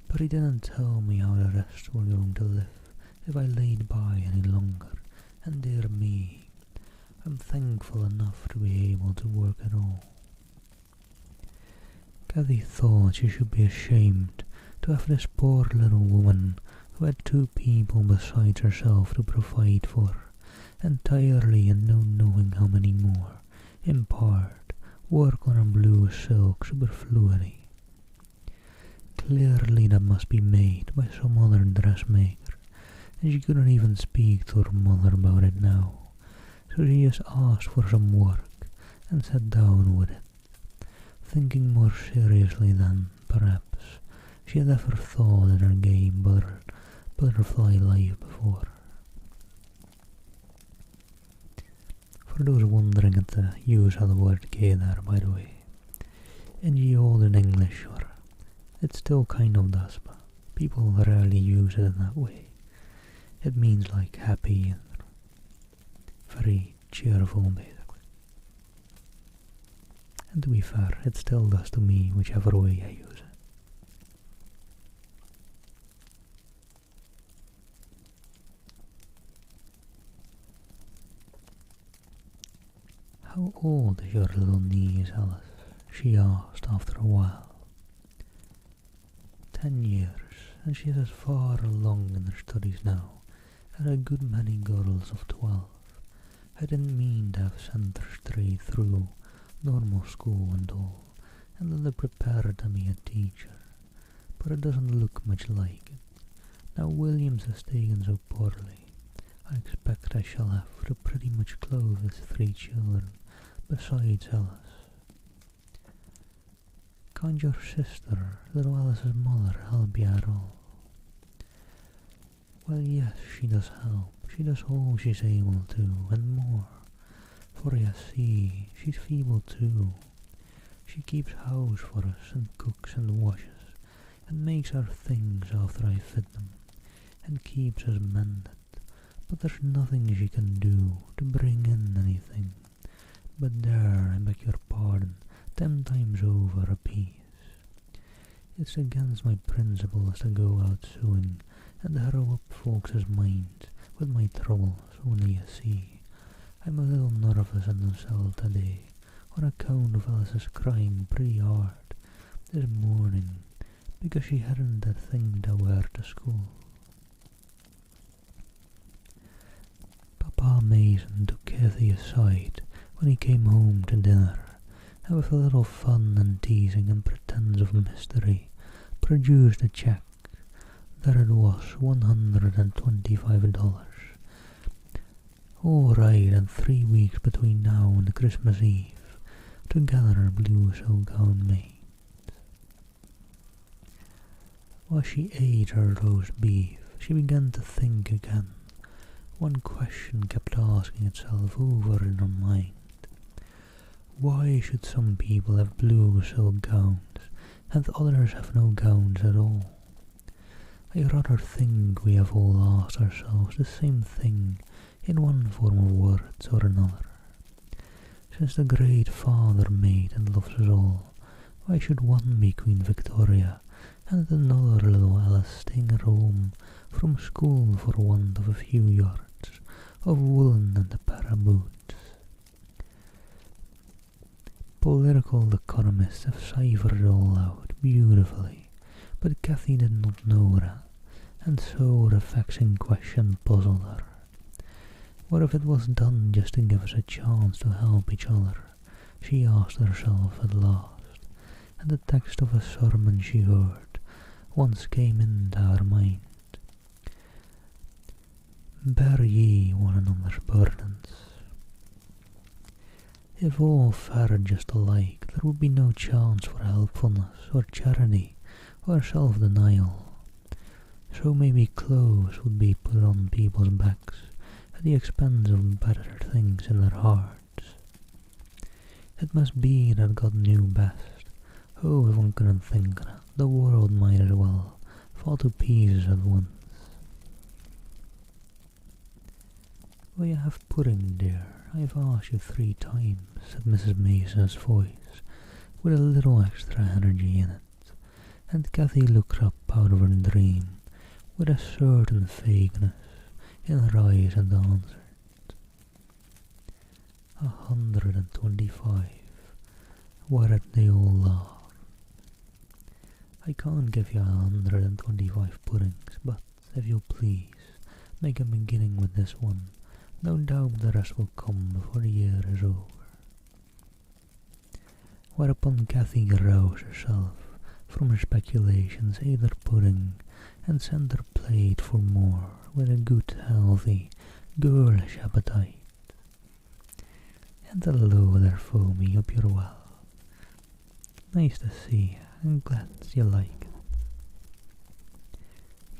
But he didn't tell me how the rest were going to live if I laid by any longer, and dear me, I'm thankful enough to be able to work at all." Cathy thought she should be ashamed to have this poor little woman who had two people besides herself to provide for, entirely and no knowing how many more, in part, work on her blue silk superfluity. Clearly that must be made by some other dressmaker, and she couldn't even speak to her mother about it now, so she just asked for some work and sat down with it, thinking more seriously than, perhaps, she had ever thought in her gay butterfly life before. For those wondering at the use of the word gay there, by the way, in the olden English, or it still kind of does, but people rarely use it in that way. It means like happy and very cheerful, basically. And to be fair, it still does to me, whichever way I use it. "How old is your little niece, Alice?" she asked after a while. 10 years, and she is as far along in her studies now as a good many girls of 12. I didn't mean to have sent her straight through normal school and all, and let her prepare to be a teacher, but it doesn't look much like it. Now Williams has taken so poorly, I expect I shall have to pretty much clothe his 3 children, besides Alice. Can't your sister, little Alice's mother, help you at all?" "Well, yes, she does help. She does all she's able to, and more. For you see, she's feeble too. She keeps house for us, and cooks and washes, and makes our things after I fit them, and keeps us mended. But there's nothing she can do to bring in anything. But there, I beg your pardon, 10 times over a piece. It's against my principles to go out suing and harrow up folks' minds with my troubles, only you see, I'm a little nervous in the cell today, on account of Alice's crying pretty hard this morning, because she hadn't that thing to wear to school." Papa Mason took Cathy aside when he came home to dinner, and with a little fun and teasing and pretence of mystery, produced a cheque. There it was, $125. All right, and 3 weeks between now and Christmas Eve, to get her blue silk gown made. While she ate her roast beef, she began to think again. One question kept asking itself over in her mind. Why should some people have blue silk gowns, and others have no gowns at all? I rather think we have all asked ourselves the same thing in one form of words or another. Since the great Father made and loves us all, why should one be Queen Victoria and another little Alice staying at home from school for want of a few yards of woolen and a pair of boots? Political economists have ciphered it all out beautifully, but Cathy did not know that, and so the vexing question puzzled her. What if it was done just to give us a chance to help each other? She asked herself at last, and the text of a sermon she heard once came into her mind. bear ye one another's burdens. If all fared just alike, there would be no chance for helpfulness, or charity, or self-denial. So maybe clothes would be put on people's backs at the expense of better things in their hearts. It must be that God knew best. Oh, if one couldn't think that, the world might as well fall to pieces at once. Will you have pudding, dear? I've asked you 3 times, said Mrs. Mason's voice, with a little extra energy in it, and Cathy looked up out of her dream with a certain vagueness in her eyes and answered, 125, whereat they all laughed. I can't give you 125 puddings, but, if you please, make a beginning with this one. No doubt the rest will come before the year is over. Whereupon Cathy roused herself from her speculations, ate her pudding, and sent her plate for more with a good, healthy, girlish appetite. And hello there, Foamy, hope you're well. Nice to see you, I'm glad you like it.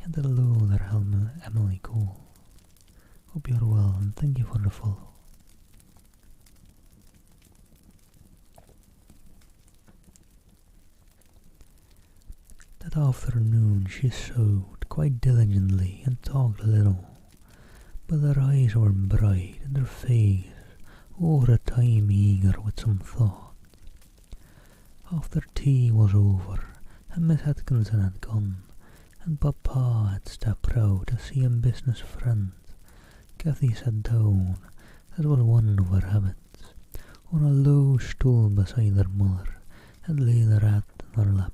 And hello there, Emily Cole. Hope you're well, and thank you for the follow. That afternoon she sewed quite diligently and talked a little, but her eyes were bright and her face all the time eager with some thought. After tea was over and Miss Atkinson had gone, and Papa had stepped out to see a business friend, Cathy sat down, as was one of her habits, on a low stool beside her mother, and laid her hat in her lap.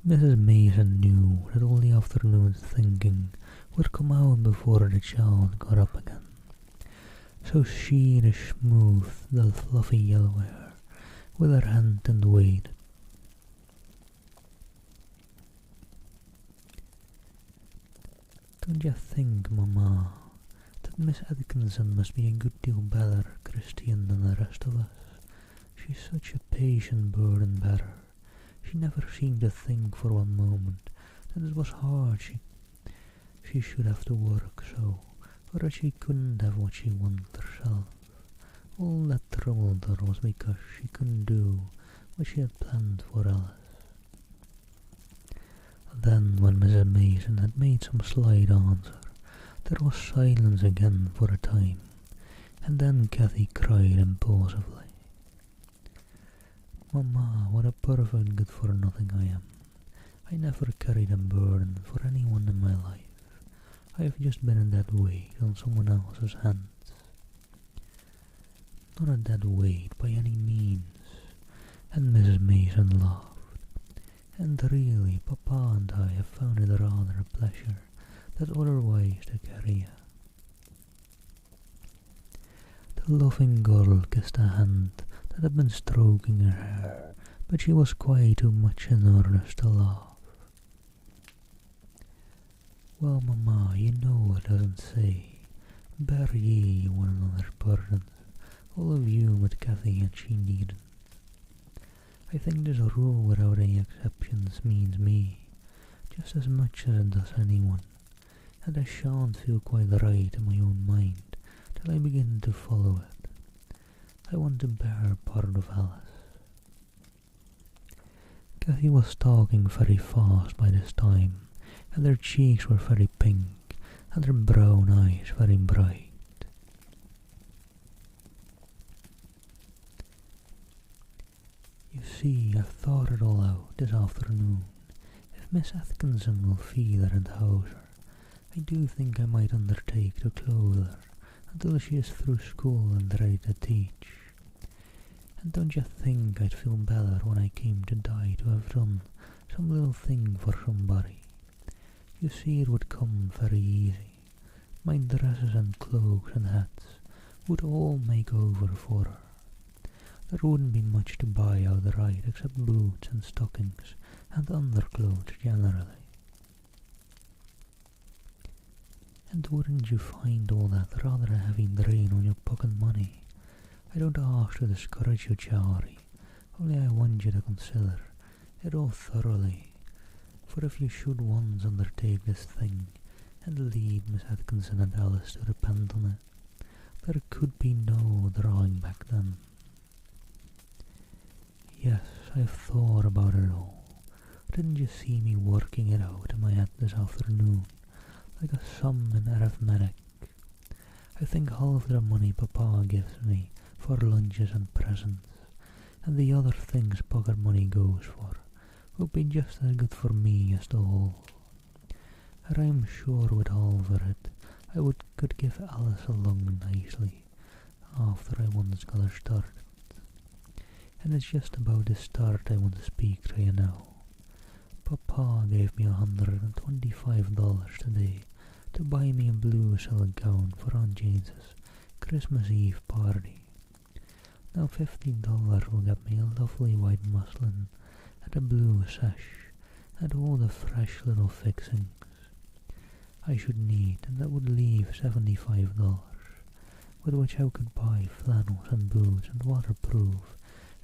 Mrs. Mason knew that all the afternoon's thinking would come out before the child got up again. So she smoothed the fluffy yellow hair with her hand and waited. Don't you think, Mamma, that Miss Atkinson must be a good deal better Christian than the rest of us? She's such a patient burden bearer. She never seemed to think for one moment that it was hard she should have to work so, or that she couldn't have what she wanted herself. All that troubled her was because she couldn't do what she had planned for Alice. Then, when Mrs. Mason had made some slight answer, there was silence again for a time, and then Cathy cried impulsively, Mamma, what a perfect good-for-nothing I am. I never carried a burden for anyone in my life. I have just been a dead weight on someone else's hands. Not a dead weight by any means, and Mrs. Mason laughed. And really, Papa and I have found it rather a pleasure that otherwise to carry her. The loving girl kissed a hand that had been stroking her hair, but she was quite too much in earnest to laugh. Well, Mamma, you know it doesn't say, bear ye one another's burdens, all of you with Cathy, and she needn't. I think this rule without any exceptions means me, just as much as it does anyone, and I shan't feel quite right in my own mind till I begin to follow it. I want to bear part of Alice. Cathy was talking very fast by this time, and her cheeks were very pink, and her brown eyes very bright. You see, I've thought it all out this afternoon. If Miss Atkinson will feed her and house her, I do think I might undertake to clothe her until she is through school and ready to teach. And don't you think I'd feel better when I came to die to have done some little thing for somebody? You see, it would come very easy. My dresses and cloaks and hats would all make over for her. There wouldn't be much to buy outright except boots and stockings and underclothes generally. And wouldn't you find all that rather a heavy drain on your pocket money? I don't ask to discourage you, Charlie, only I want you to consider it all thoroughly. For if you should once undertake this thing, and lead Miss Atkinson and Alice to repent on it, there could be no drawing back then. Yes, I've thought about it all. Didn't you see me working it out in my head this afternoon, like a sum in arithmetic? I think half the money Papa gives me for lunches and presents, and the other things pocket money goes for, would be just as good for me as the whole. And I'm sure with half of it, could give Alice along nicely, after I once got her started. And it's just about this start I want to speak to you now. Papa gave me $125 today to buy me a blue silk gown for Aunt Jane's Christmas Eve party. Now $15 will get me a lovely white muslin and a blue sash and all the fresh little fixings I should need, and that would leave $75, with which I could buy flannels and boots and waterproof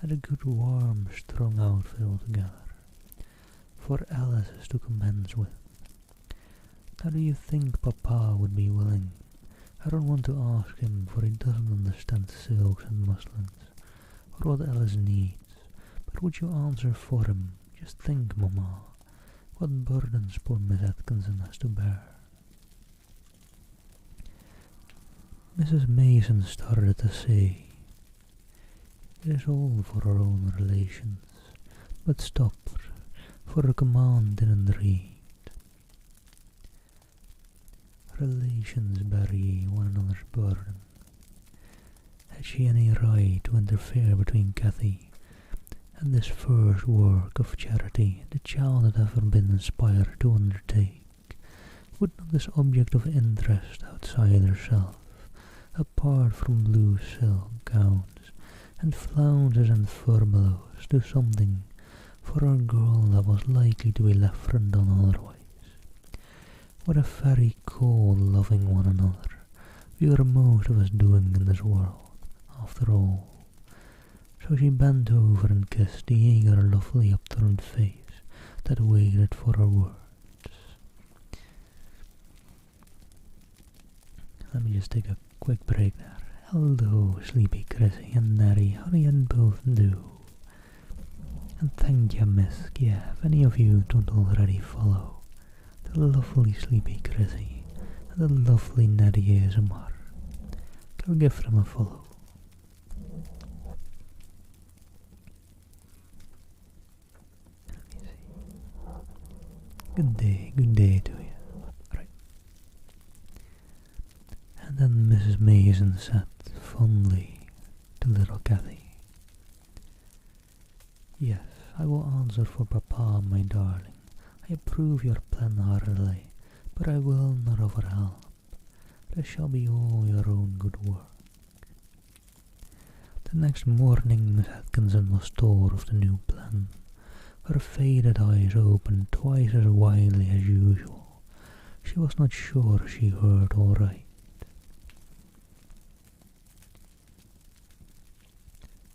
and a good warm strong outfit altogether, for Alice is to commence with. Now do you think Papa would be willing? I don't want to ask him, for he doesn't understand silks and muslins, or what Alice needs, but would you answer for him? Just think, Mamma, what burdens poor Miss Atkinson has to bear. Mrs. Mason started to say, "It is all for our own relations," but stopped, for the command didn't read. Relations bury one another's burden. Had she any right to interfere between Cathy and this first work of charity the child had ever been inspired to undertake? Would not this object of interest outside herself, apart from blue silk gowns and flounces and furbelows, do something for a girl that was likely to be left undone otherwise? What a very cold loving one another we are most of us doing in this world, after all. So she bent over and kissed the eager, lovely upturned face that waited for her words. Let me just take a quick break there. Hello, sleepy Chrissy and Nettie, how do you both do? And thank you, Miss, yeah, if any of you don't already follow the lovely sleepy Chrissy and the lovely Nettie ASMR, go give them a follow. Let me see. Good day to you. Right. And then Mrs. Mason said fondly to little Cathy, "Yes, I will answer for Papa, my darling. I approve your plan heartily, but I will not offer help. This shall be all your own good work." The next morning Miss Atkinson was told of the new plan. Her faded eyes opened twice as widely as usual. She was not sure she heard all right.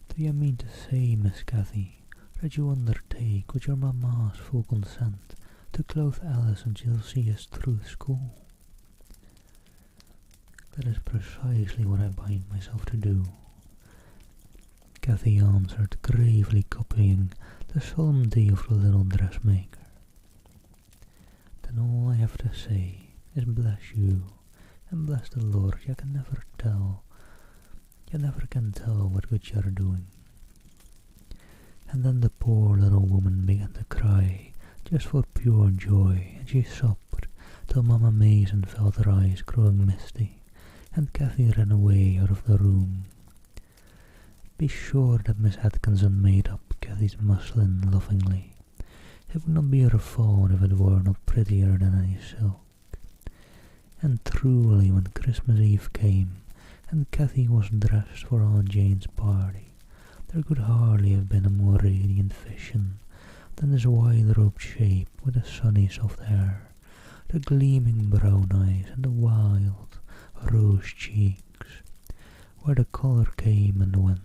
"Do you mean to say, Miss Cathy, that you undertake, with your mamma's full consent, to clothe Alice until she is through school?" "That is precisely what I bind myself to do," Cathy answered, gravely copying the solemnity of the little dressmaker. "Then all I have to say is bless you, and bless the Lord, you never can tell what good you are doing." And then the poor little woman began to cry, just for pure joy, and she sobbed till Mamma Mason felt her eyes growing misty, and Cathy ran away out of the room. Be sure that Miss Atkinson made up Cathy's muslin lovingly. It would not be her fault if it were not prettier than any silk. And truly, when Christmas Eve came, and Cathy was dressed for Aunt Jane's party, there could hardly have been a more radiant vision than this wide-robed shape with the sunny soft hair the gleaming brown eyes and the wild rose cheeks, where the colour came and went.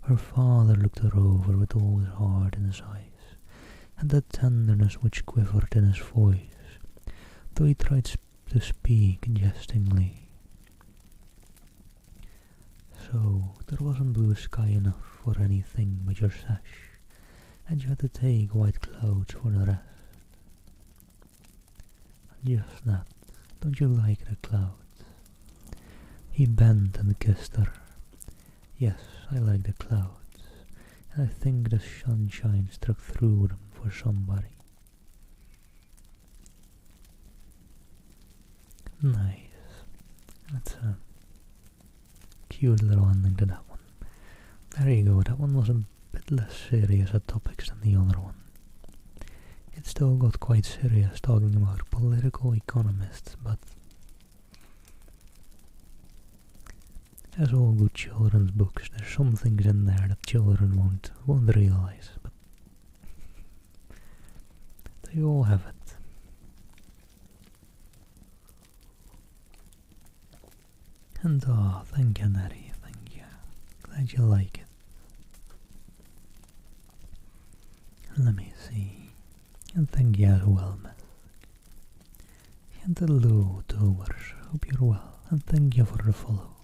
Her father looked her over with all his heart in his eyes, and the tenderness which quivered in his voice, though he tried to speak jestingly. So there wasn't blue sky enough for anything but your sash, and you had to take white clouds for the rest. And just that, don't you like the clouds? He bent and kissed her. Yes, I like the clouds, and I think the sunshine struck through them for somebody. Nice. That's a cute little ending to that one. There you go, that one was a bit less serious at topics than the other one. It still got quite serious talking about political economists, but as all good children's books, there's some things in there that children won't realize, but they all have it. And thank you, Nettie, thank you. Glad you like it. Let me see. And thank you as well, Miss. And hello, Towers. Hope you're well, and thank you for the follow.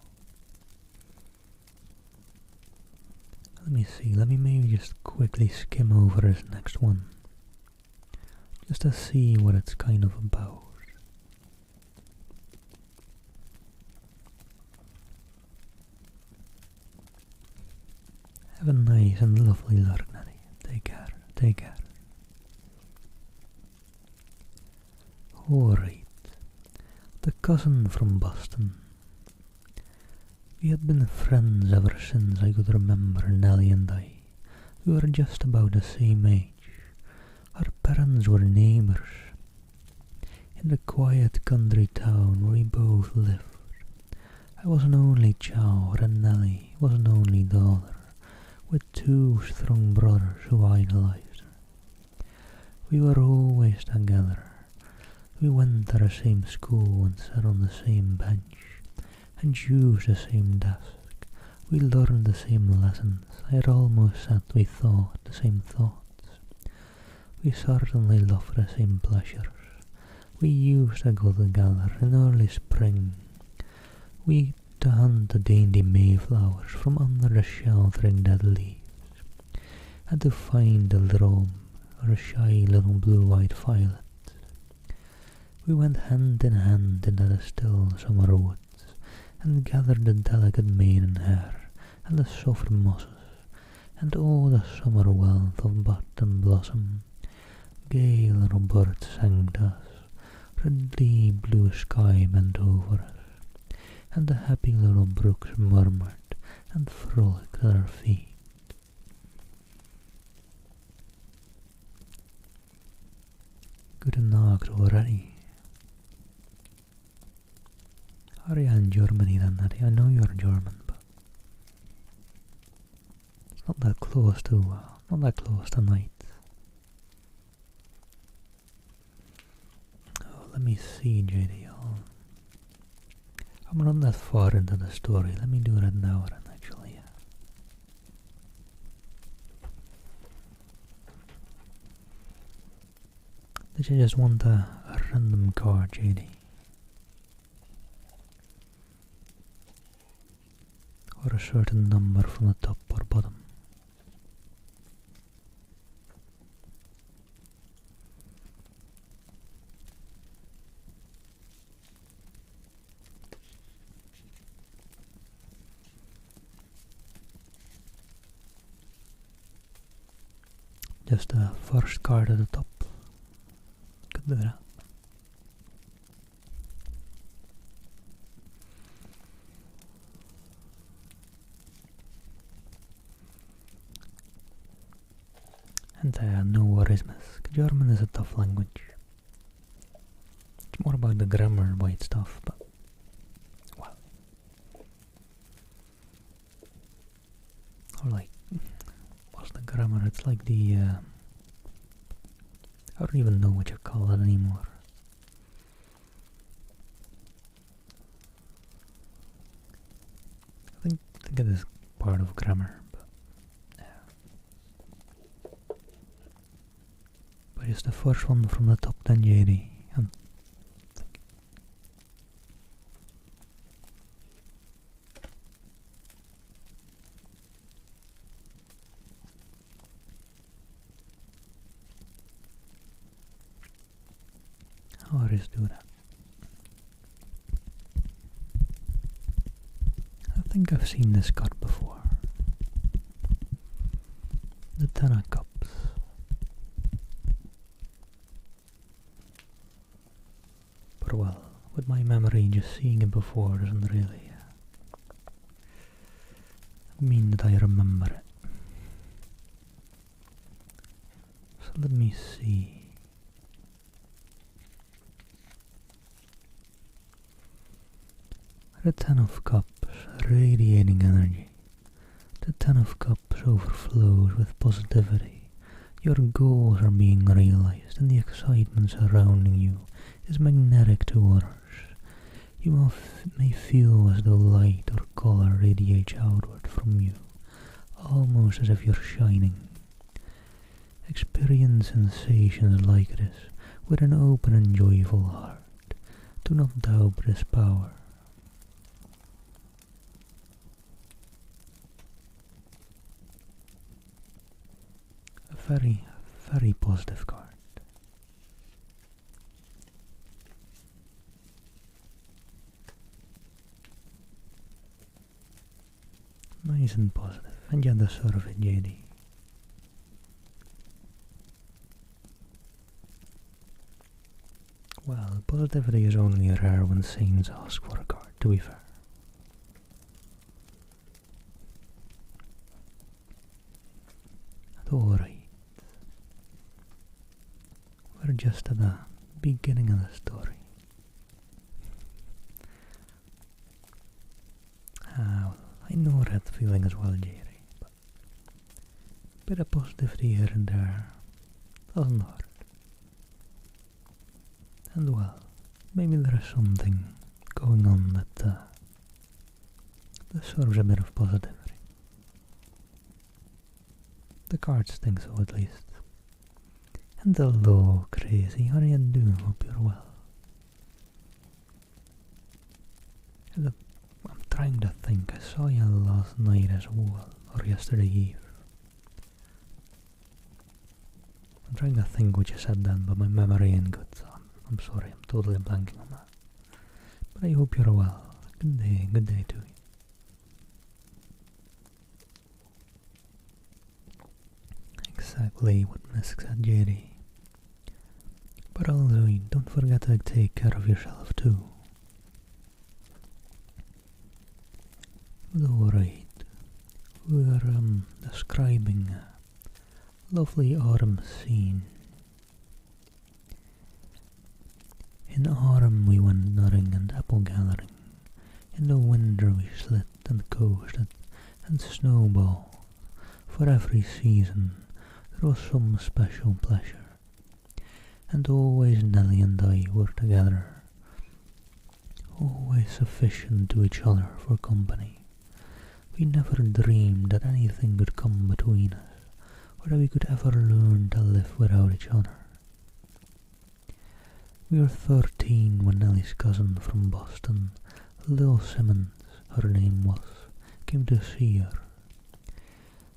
Let me see, let me maybe just quickly skim over this next one, just to see what it's kind of about. Have a nice and lovely lurk, Nanny. Take care, take care. Alright, the cousin from Boston. We had been friends ever since I could remember, Nellie and I. We were just about the same age. Our parents were neighbours. In the quiet country town where we both lived, I was an only child and Nellie was an only daughter, with two strong brothers who idolized her. We were always together. We went to the same school and sat on the same bench, and used the same desk. We learned the same lessons. I had almost said we thought the same thoughts. We certainly loved the same pleasures. We used to go together in early spring. We to hunt the dainty mayflowers from under the sheltering dead leaves, and to find the little or a shy little blue-eyed violet. We went hand in hand into the still summer woods, and gathered the delicate maiden hair, and the soft mosses, and all the summer wealth of bud and blossom. Gay little birds sang to us, the deep blue sky bent over us, and the happy little brooks murmured and frolicked at our feet. Good nacht already. Are you in Germany then, Natty? I know you're German, but it's not that close to night. Oh, let me see, JD. I'm not that far into the story. Let me do that now then, actually. Did you just want a random card, JD? Or a certain number from the top or bottom? Just the first card at the top. Could do that. And no worries, miss. German is a tough language. It's more about the grammar and white stuff, but well. Or like, what's the grammar? It's like the I don't even know what you call it anymore. think it is part of grammar, but yeah. But it's the first one from the top 10, JD. I always do that. I think I've seen this card before. The Ten of Cups. But well, with my memory, just seeing it before doesn't really mean that I remember it. So let me see. The Ten of Cups, radiating energy. The Ten of Cups overflows with positivity. Your goals are being realized and the excitement surrounding you is magnetic to others. You may feel as though light or color radiates outward from you, almost as if you're shining. Experience sensations like this with an open and joyful heart. Do not doubt this power. A very, very positive card. Nice and positive, and you deserve it, JD. Well, positivity is only rare when saints ask for a card, to be fair. Alright. We're just at the beginning of the story. I know that feeling as well, Jerry, but a bit of positivity here and there doesn't hurt. And well, maybe there is something going on that deserves a bit of positivity. The cards think so, at least. And hello, Crazy, how are you doing? Hope you're well. I'm trying to think, I saw you last night as well, or yesterday eve. I'm trying to think what you said then, but my memory ain't good, so I'm sorry, I'm totally blanking on that. But I hope you're well. Good day to you. Exactly what Miss said, JD. But also, don't forget to take care of yourself too. But alright, we're describing a lovely autumn scene. In autumn we went nutting and apple gathering. In the winter we slid and coasted and snowballed. For every season there was some special pleasure. And always Nelly and I were together, always sufficient to each other for company. We never dreamed that anything could come between us, or that we could ever learn to live without each other. We were 13 when Nelly's cousin from Boston, Lil Simmons, her name was, came to see her.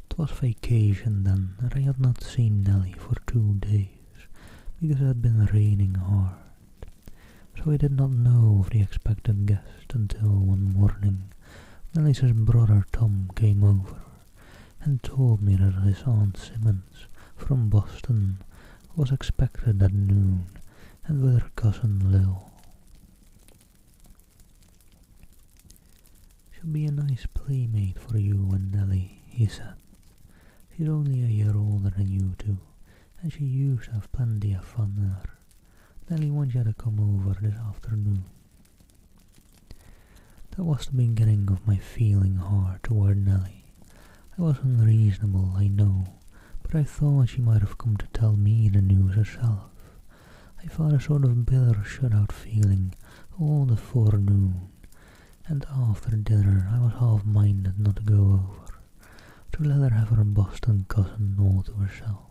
'Twas vacation then, and I had not seen Nelly for 2 days, because it had been raining hard. So I did not know of the expected guest until one morning Nelly's brother Tom came over and told me that his Aunt Simmons from Boston was expected at noon and with her cousin Lil. She'll be a nice playmate for you and Nelly, he said. She's only a year older than you two, and she used to have plenty of fun there. Nelly wants you to come over this afternoon. That was the beginning of my feeling hard toward Nelly. I was unreasonable, I know, but I thought she might have come to tell me the news herself. I felt a sort of bitter shut-out feeling all the forenoon, and after dinner I was half-minded not to go over, to let her have her Boston cousin all to herself.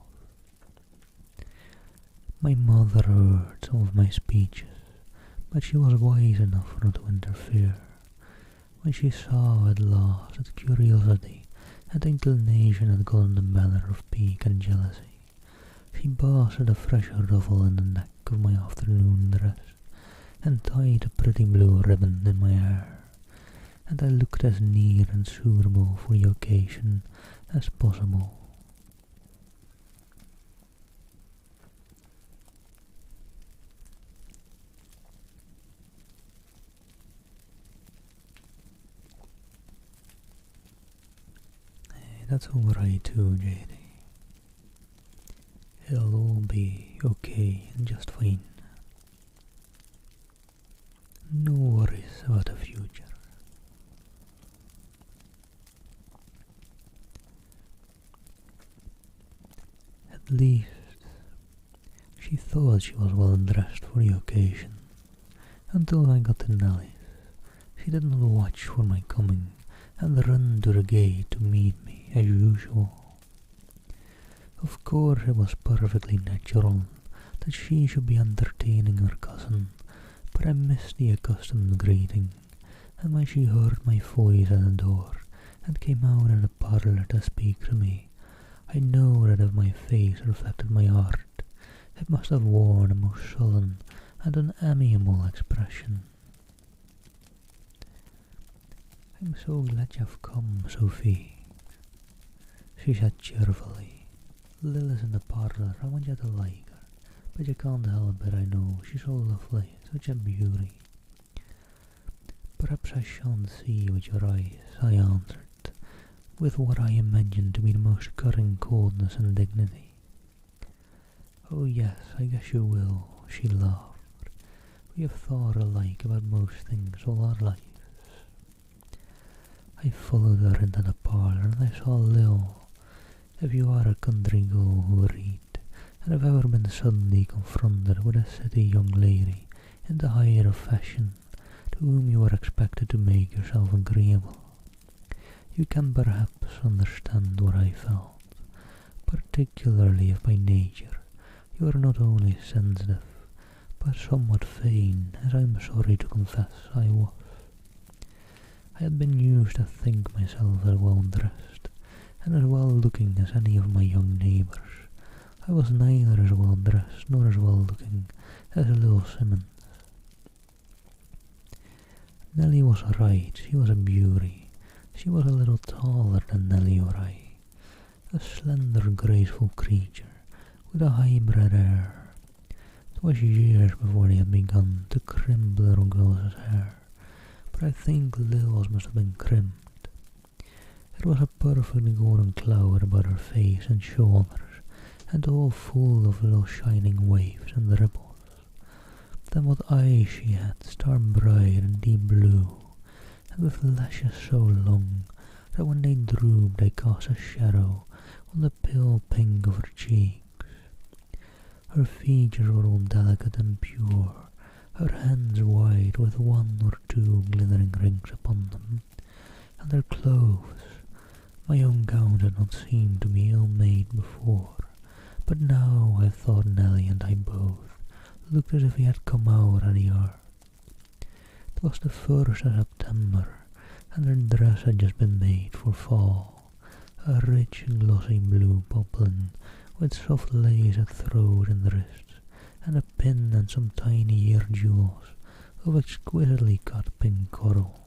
My mother heard some of my speeches, but she was wise enough not to interfere. When she saw at last that curiosity and inclination had gotten the better of pique and jealousy, she basted a fresh ruffle in the neck of my afternoon dress, and tied a pretty blue ribbon in my hair, and I looked as near and suitable for the occasion as possible. That's alright too, JD. It'll all be okay and just fine. No worries about the future. At least, she thought she was well dressed for the occasion. Until I got to Nelly's, she did not watch for my coming and run to the gate to meet me as usual. Of course it was perfectly natural that she should be entertaining her cousin, but I missed the accustomed greeting, and when she heard my voice at the door and came out in the parlour to speak to me, I know that if my face reflected my heart, it must have worn a most sullen and unamiable expression. "I'm so glad you've come, Sophie," she said cheerfully. "Lil is in the parlour. I want you to like her, but you can't help it, I know. She's so lovely, such a beauty." "Perhaps I shan't see you with your eyes," I answered, with what I imagined to be the most cutting coldness and dignity. "Oh yes, I guess you will," she laughed. "We have thought alike about most things all our lives." I followed her into the parlour and I saw Lil. If you are a country girl who read, and have ever been suddenly confronted with a city young lady in the height of fashion, to whom you are expected to make yourself agreeable, you can perhaps understand what I felt, particularly if by nature you are not only sensitive, but somewhat vain, as I am sorry to confess I was. I had been used to think myself as well dressed and as well looking as any of my young neighbours. I was neither as well dressed nor as well looking as little Simmons. Nelly was right, she was a beauty. She was a little taller than Nelly or I, a slender, graceful creature with a high-bred air. It was years before they had begun to crimp little girls' hair, but I think Lil's must have been crimped. It was a perfectly golden cloud about her face and shoulders, and all full of little shining waves and ripples. Then what eyes she had, star-bright and deep blue, and with lashes so long that when they drooped they cast a shadow on the pale pink of her cheeks. Her features were all delicate and pure, her hands white with one or two glittering rings upon them, and her clothes. My own gown had not seemed to me ill-made before, but now I thought Nelly and I both looked as if we had come out of the earth. It was the 1st of September, and her dress had just been made for fall, a rich glossy blue poplin with soft lace at throat and wrists, and a pin and some tiny ear jewels of exquisitely cut pink coral.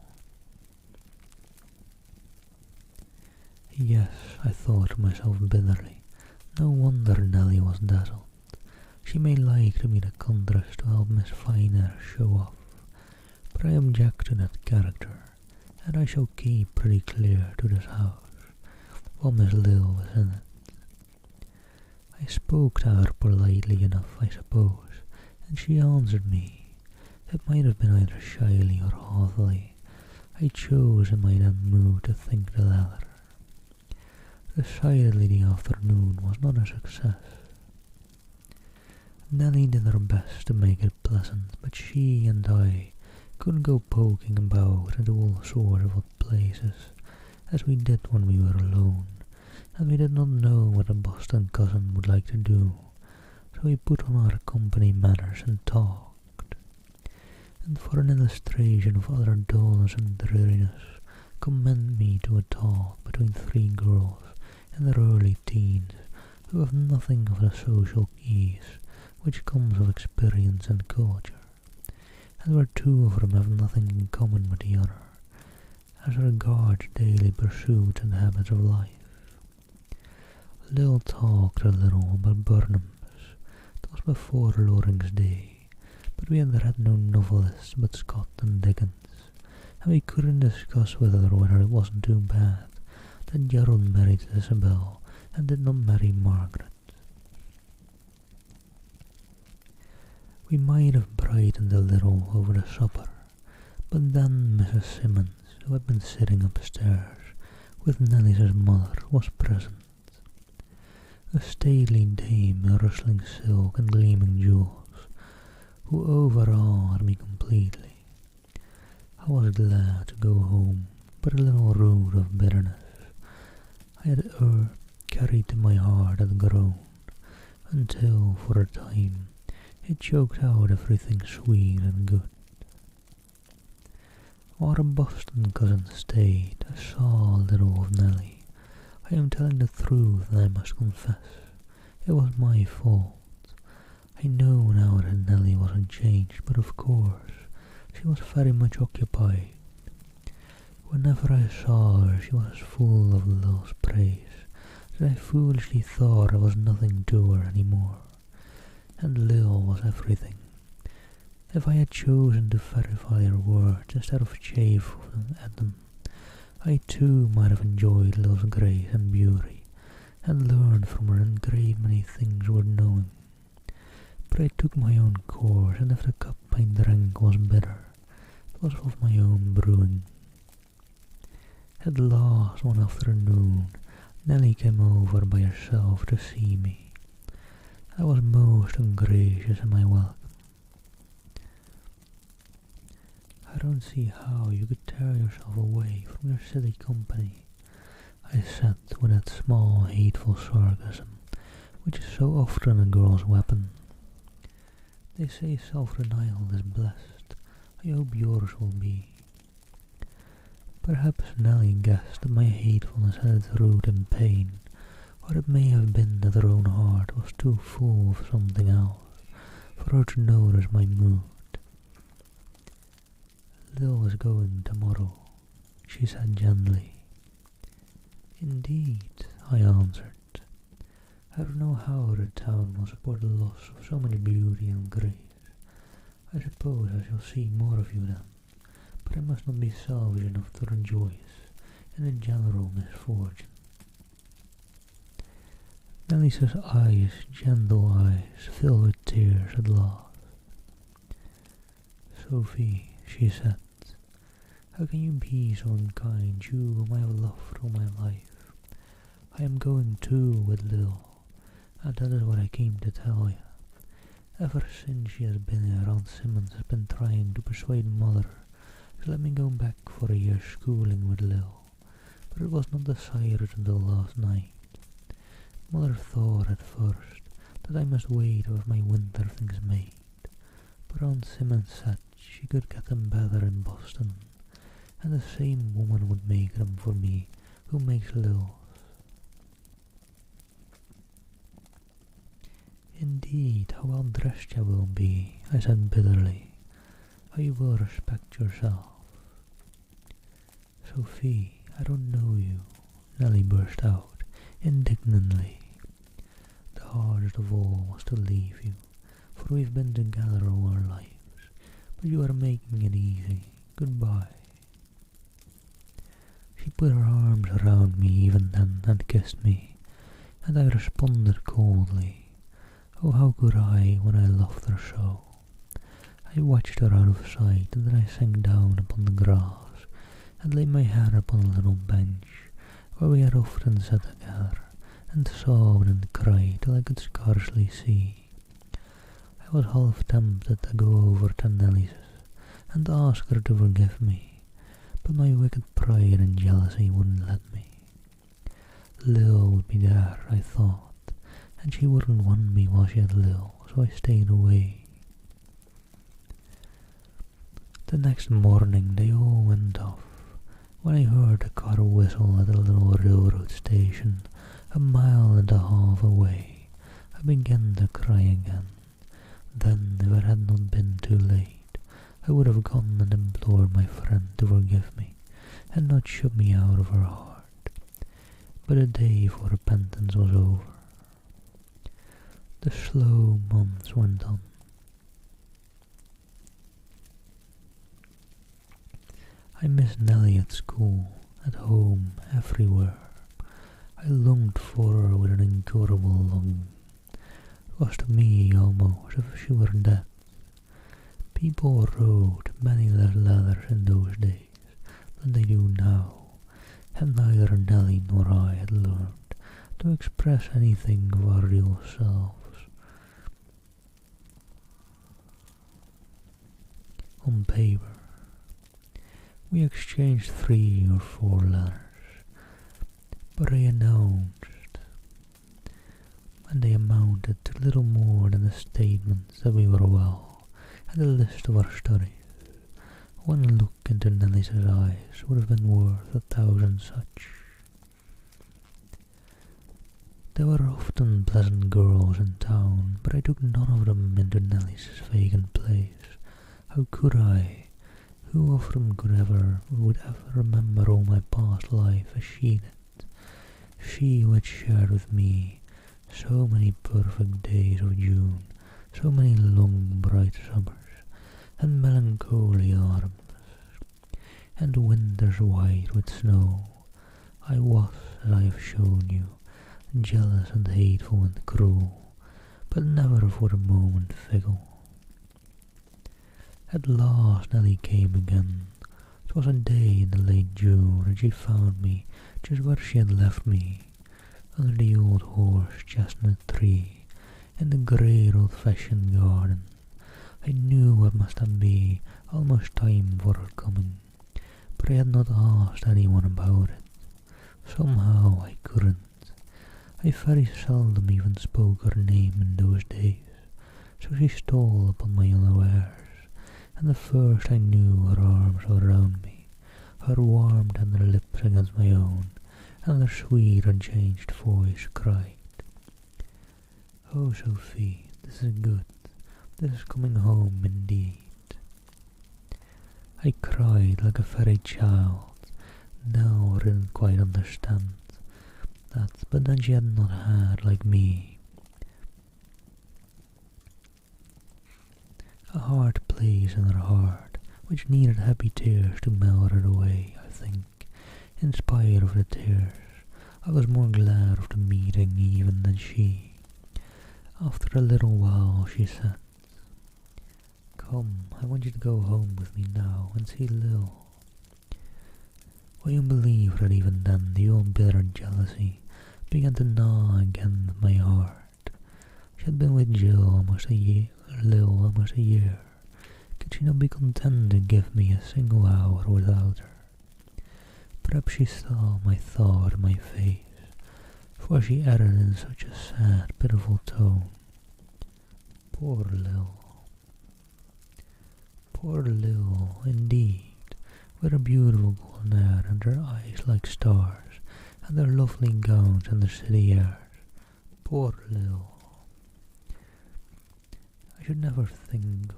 Yes, I thought to myself bitterly, no wonder Nelly was dazzled. She may like to be the contrast to help Miss Finer show off, but I object to that character, and I shall keep pretty clear to this house while Miss Lil was in it. I spoke to her politely enough, I suppose, and she answered me. It might have been either shyly or haughtily. I chose in my then mood to think the latter. Decidedly the afternoon was not a success. Nelly did her best to make it pleasant, but she and I couldn't go poking about into all sorts of odd places, as we did when we were alone, and we did not know what a Boston cousin would like to do, so we put on our company manners and talked. And for an illustration of utter dullness and dreariness, commend me to a talk between three girls in their early teens who have nothing of the social ease which comes of experience and culture, and where two of them have nothing in common with the other, as regards daily pursuits and habits of life. Lil talked a little about Burnhams. It was before Loring's day, but we had read no novelists but Scott and Dickens, and we couldn't discuss with her whether it wasn't too bad that Gerald married Isabel and did not marry Margaret. We might have brightened a little over the supper, but then Mrs. Simmons, who had been sitting upstairs with Nellie's mother, was present. A stately dame in rustling silk and gleaming jewels, who overawed me completely. I was glad to go home, but a little root of bitterness I had carried to my heart had grown, until, for a time, it choked out everything sweet and good. While a Boston cousin stayed, I saw a little of Nellie. I am telling the truth, and I must confess, it was my fault. I know now that Nellie wasn't changed, but of course, she was very much occupied. Whenever I saw her, she was full of Lil's praise, that I foolishly thought I was nothing to her any more, and Lil was everything. If I had chosen to verify her words instead of chafe at them, I too might have enjoyed Lil's grace and beauty, and learned from her a great many things worth knowing. But I took my own course, and if the cup I drank was bitter, it was of my own brewing. At last, one afternoon, Nellie came over by herself to see me. I was most ungracious in my welcome. I don't see how you could tear yourself away from your silly company, I said with that small hateful sarcasm which is so often a girl's weapon. They say self-denial is blessed. I hope yours will be. Perhaps Nellie guessed that my hatefulness had its root in pain, or it may have been that her own heart was too full of something else for her to notice my mood. Lil is going tomorrow, she said gently. Indeed, I answered. I don't know how the town will support the loss of so much beauty and grace. I suppose I shall see more of you then, but I must not be selfish enough to rejoice in a general misfortune. Nellie's eyes, gentle eyes, filled with tears at last. Sophie, she said, how can you be so unkind, you whom I have loved all my life? I am going too with Lil, and that is what I came to tell you. Ever since she has been here, Aunt Simmons has been trying to persuade Mother to let me go back for a year's schooling with Lil, but it was not decided until last night. Mother thought at first that I must wait to have my winter things made, but Aunt Simmons said she could get them better in Boston, and the same woman would make them for me who makes Lil's. Indeed, how well dressed you will be, I said bitterly. How you will respect yourself. Sophie, I don't know you, Nellie burst out, indignantly. The hardest of all was to leave you, for we've been together all our lives, but you are making it easy. Goodbye. She put her arms around me even then and kissed me, and I responded coldly. Oh, how could I when I loved her so? I watched her out of sight, and then I sank down upon the grass and laid my head upon a little bench where we had often sat together, and sobbed and cried till I could scarcely see. I was half tempted to go over to Nellie's and ask her to forgive me, but my wicked pride and jealousy wouldn't let me. Lil would be there, I thought, and she wouldn't want me while she had Lil, so I stayed away. The next morning they all went off, when I heard a car whistle at a little railroad station, a mile and a half away. I began to cry again. Then, if it had not been too late, I would have gone and implored my friend to forgive me, and not shut me out of her heart. But the day for repentance was over. The slow months went on. I missed Nellie at school, at home, everywhere. I longed for her with an incurable longing. It was to me almost as if she were dead. People wrote many less letters in those days than they do now, and neither Nellie nor I had learned to express anything of our real selves. On paper, we exchanged 3 or 4 letters, but they announced, and they amounted to little more than the statements that we were well, and a list of our studies. One look into Nellie's eyes would have been worth 1,000 such. There were often pleasant girls in town, but I took none of them into Nellie's vacant place. How could I? Who of them would ever remember all my past life as she did? She who had shared with me so many perfect days of June, so many long bright summers, and melancholy autumns, and winters white with snow. I was, as I have shown you, jealous and hateful and cruel, but never for a moment fickle. At last Nellie came again. 'Twas a day in the late June, and she found me just where she had left me, under the old horse-chestnut tree, in the great old-fashioned garden. I knew it must have been almost time for her coming, but I had not asked anyone about it. Somehow I couldn't. I very seldom even spoke her name in those days, so she stole upon my unawares, and the first I knew her arms were round me, her warm tender lips against my own, and her sweet unchanged voice cried, "Oh, Sophie, this is good, this is coming home indeed." I cried like a very child. Nell didn't quite understand that, but then she had not had, like me, a hard place in her heart, which needed happy tears to melt it away. I think, in spite of the tears, I was more glad of the meeting even than she. After a little while she said, "Come, I want you to go home with me now and see Lil." Will you believe that even then the old bitter jealousy began to gnaw again at my heart? She had been with Lil almost a year. Could she not be content to give me a single hour without her? Perhaps she saw my thought in my face, for she added in such a sad, pitiful tone, "Poor Lil. Poor Lil, indeed, with her beautiful golden hair and her eyes like stars, and her lovely gowns and the city airs. Poor Lil. I should never think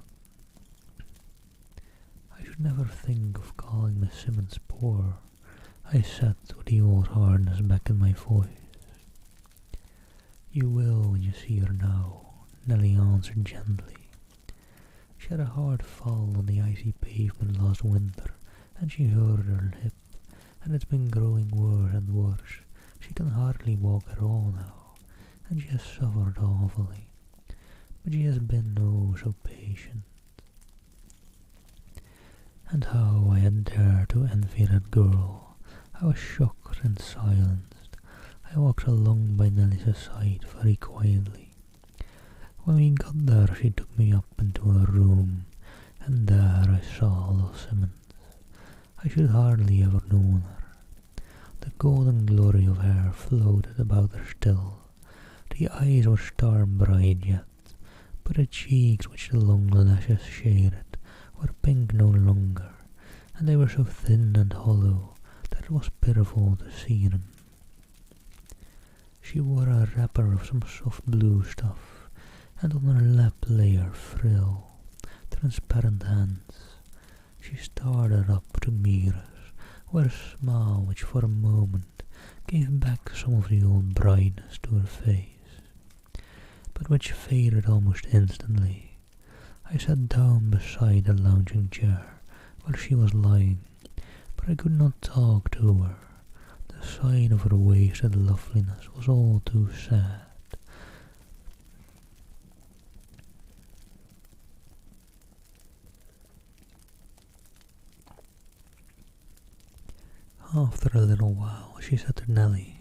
of calling Miss Simmons poor," I said with the old hardness back in my voice. "You will when you see her now," Nellie answered gently. "She had a hard fall on the icy pavement last winter, and she hurt her hip, and it's been growing worse and worse. She can hardly walk at all now, and she has suffered awfully. But she has been oh so patient." And how I had dared to envy that girl. I was shocked and silenced. I walked along by Nellie's side very quietly. When we got there she took me up into her room, and there I saw little Simmons. I should hardly ever known her. The golden glory of hair floated about her still. The eyes were star-bright yet, but the cheeks which the long lashes shaded were pink no longer, and they were so thin and hollow that it was pitiful to see them. She wore a wrapper of some soft blue stuff, and on her lap lay her frail, transparent hands. She started up to meet us with a smile which for a moment gave back some of the old brightness to her face, but which faded almost instantly. I sat down beside the lounging chair where she was lying, but I could not talk to her. The sight of her wasted loveliness was all too sad. After a little while, she said to Nelly,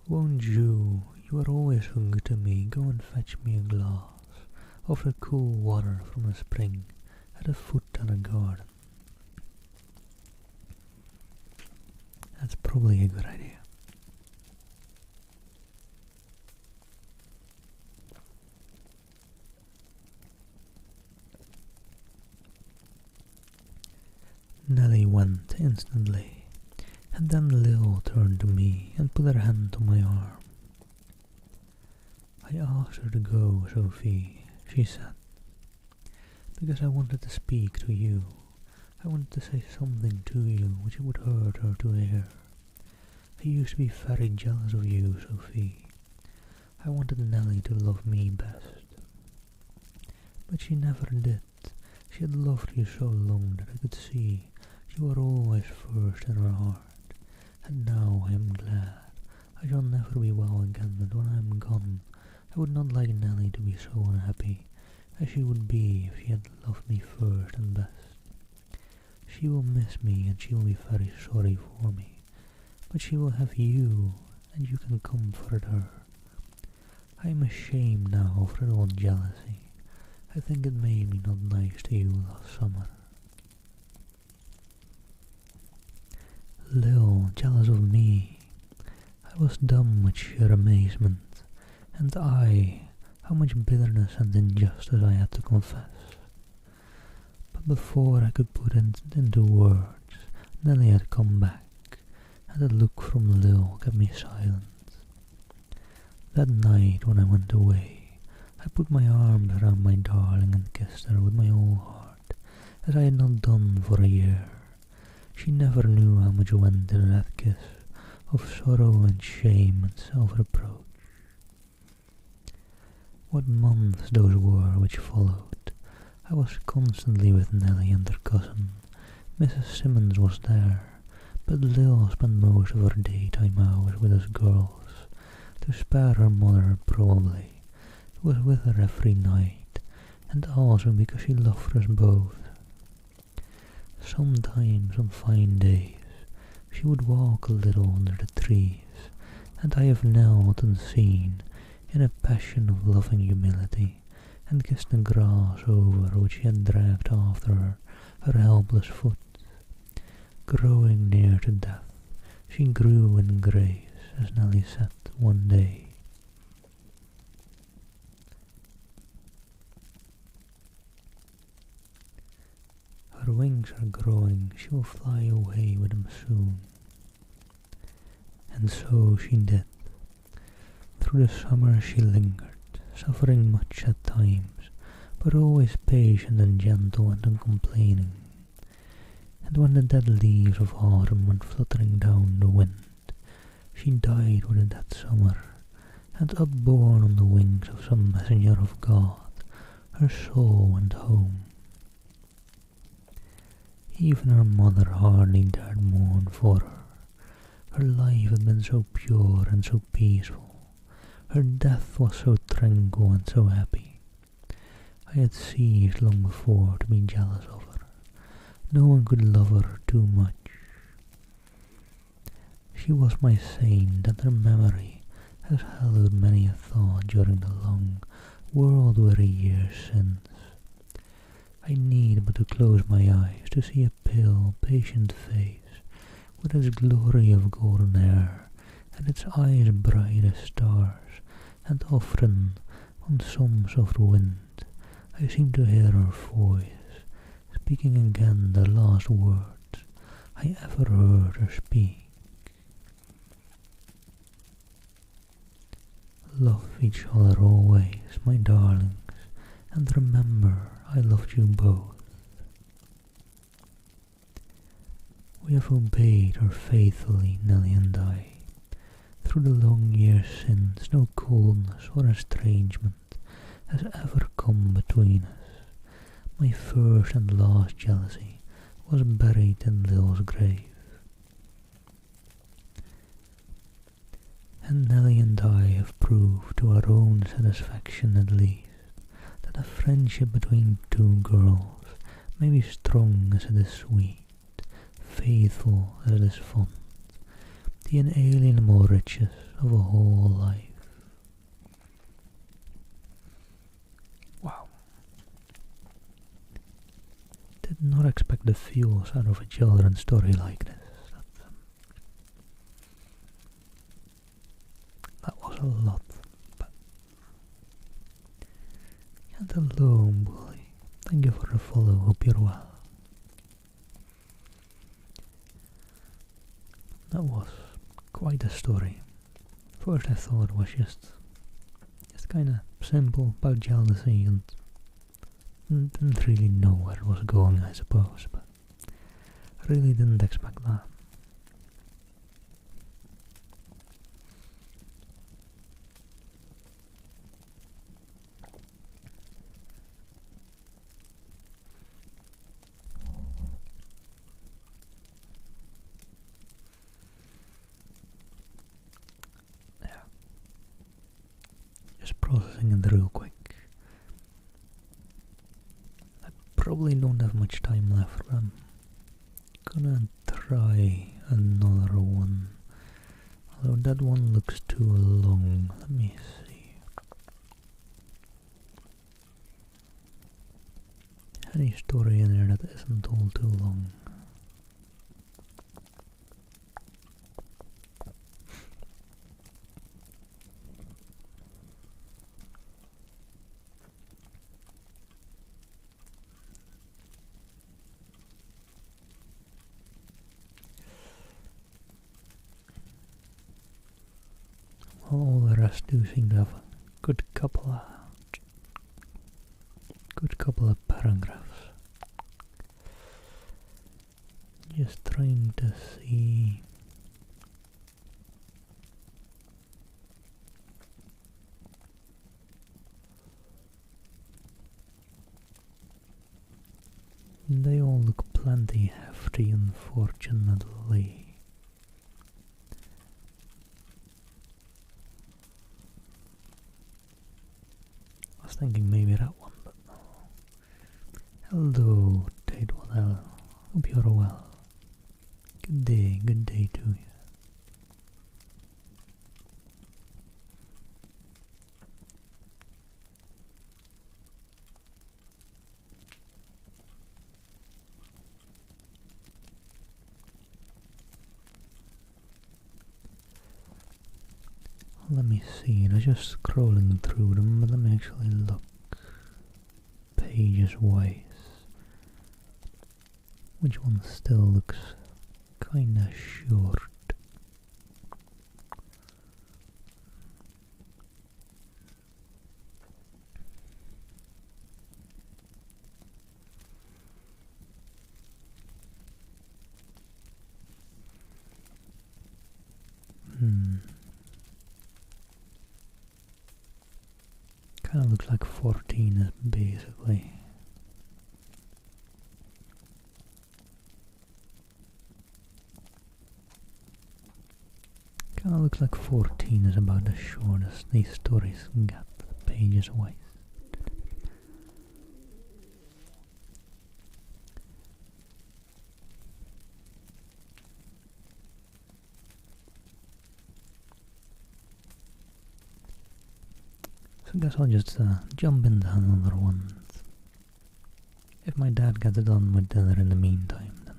"Won't you are always so good to me, go and fetch me a glass of the cool water from a spring at the foot of the garden?" That's probably a good idea. Nelly went instantly, and then Lil turned to me and put her hand on my arm. "I asked her to go, Sophie," she said, "because I wanted to speak to you. I wanted to say something to you which it would hurt her to hear. I used to be very jealous of you, Sophie. I wanted Nelly to love me best. But she never did. She had loved you so long that I could see you were always first in her heart. And now I am glad. I shall never be well again, and when I am gone, I would not like Nelly to be so unhappy as she would be if she had loved me first and best. She will miss me, and she will be very sorry for me, but she will have you, and you can comfort her. I am ashamed now of her old jealousy. I think it made me not nice to you last summer." Lil jealous of me. I was dumb with sheer amazement, and how much bitterness and injustice I had to confess. But before I could put it into words, Nelly had come back, and the look from Lil kept me silent. That night when I went away, I put my arms around my darling and kissed her with my whole heart, as I had not done for a year. She never knew how much went into that kiss, of sorrow and shame and self-reproach. What months those were which followed! I was constantly with Nelly and her cousin. Mrs. Simmons was there, but Lil spent most of her daytime hours with us girls, to spare her mother probably, who was with her every night, and also because she loved us both. Sometimes on fine days she would walk a little under the trees, and I have knelt and seen, in a passion of loving humility, and kissed the grass over which she had dragged after her helpless foot. Growing near to death, she grew in grace, as Nelly said one day. Her wings are growing, she will fly away with them soon. And so she did. Through the summer she lingered, suffering much at times, but always patient and gentle and uncomplaining. And when the dead leaves of autumn went fluttering down the wind, she died with that summer, and upborne on the wings of some messenger of God, her soul went home. Even her mother hardly dared mourn for her. Her life had been so pure and so peaceful. Her death was so tranquil and so happy. I had ceased long before to be jealous of her. No one could love her too much. She was my saint, and her memory has hallowed many a thought during the long, world-weary years since. I need but to close my eyes to see a pale, patient face, with its glory of golden hair, and its eyes bright as stars, and often, on some soft wind, I seem to hear her voice, speaking again the last words I ever heard her speak. Love each other always, my darlings, and remember I loved you both. We have obeyed her faithfully, Nelly and I. Through the long years since, no coldness or estrangement has ever come between us. My first and last jealousy was buried in Lil's grave. And Nelly and I have proved to our own satisfaction at least that a friendship between two girls may be strong as it is sweet, faithful as it is fond, the inalienable riches of a whole life. Wow. Did not expect the feels out of a children's story like this. That was a lot. But and hello, bully. Thank you for the follow. Hope you're well. That was quite a story. First I thought it was just kind of simple about jealousy and didn't really know where it was going, I suppose, but I really didn't expect that. Just processing it real quick. I probably don't have much time left, but I'm gonna try another one. Although that one looks too long. Let me see. Any story in there that isn't all too long. All the rest do seem to have a good couple of paragraphs. Just trying to see. They all look plenty hefty, unfortunately. I was thinking maybe that one, but no. Hello, Untitled. Hope you're well. Good day to you. Let me see, I was just scrolling through them, but let me actually look pages wise. Which one still looks kinda short? Kinda looks like 14 is basically. Kinda looks like 14 is about the shortest these stories get, pages wise. So I guess I'll just jump into another one. If if my dad gets done with dinner in the meantime, then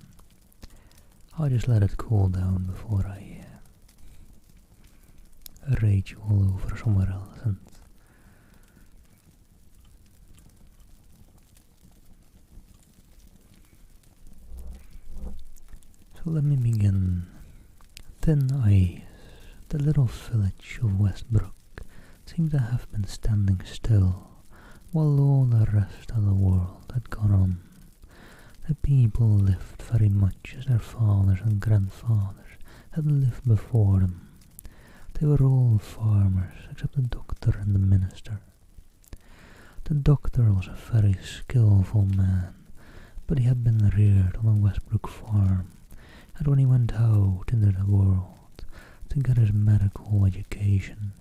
I'll just let it cool down before I rage you all over somewhere else. And so let me begin. Thin Ice, the little village of Westbrook, seemed to have been standing still while all the rest of the world had gone on. The people lived very much as their fathers and grandfathers had lived before them. They were all farmers except the doctor and the minister. The doctor was a very skillful man, but he had been reared on a Westbrook farm, and when he went out into the world to get his medical education,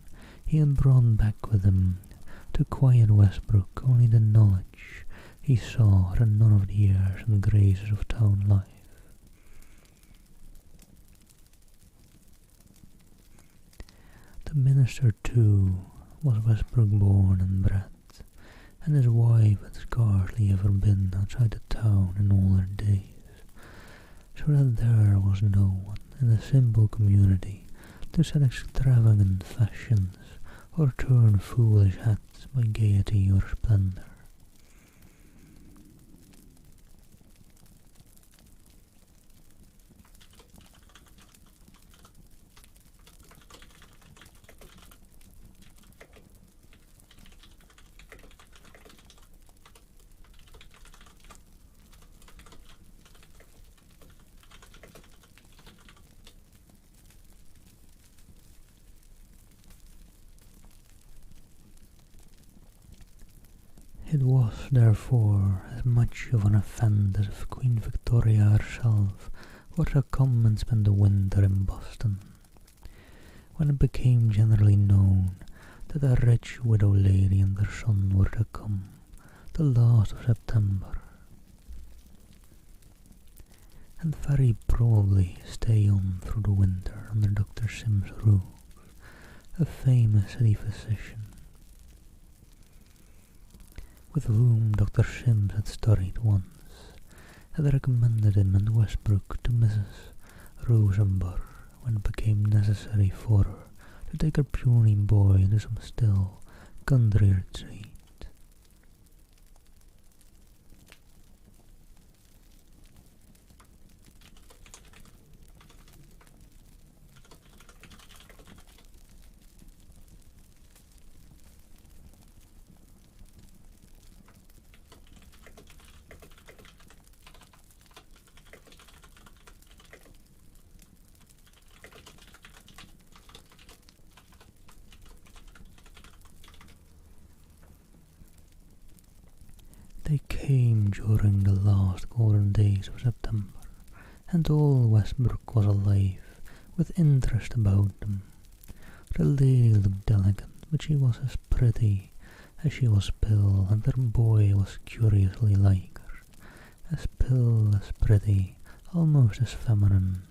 he had brought back with him to quiet Westbrook only the knowledge he saw and none of the airs and graces of town life. The minister, too, was Westbrook born and bred, and his wife had scarcely ever been outside the town in all her days, so that there was no one in the simple community to set extravagant fashions or turn foolish hats by gaiety or splendour. It was, therefore, as much of an offence as if Queen Victoria herself were to come and spend the winter in Boston, when it became generally known that a rich widow lady and her son were to come the last of September, and very probably stay on through the winter under Dr. Sim's roof, a famous city physician, with whom Dr. Sims had studied once, had recommended him and Westbrook to Mrs. Rosenberg when it became necessary for her to take her puny boy into some still country retreat. They came during the last golden days of September, and all Westbrook was alive with interest about them. The lady looked delicate, but she was as pretty as she was pale, and her boy was curiously like her, as pale, as pretty, almost as feminine.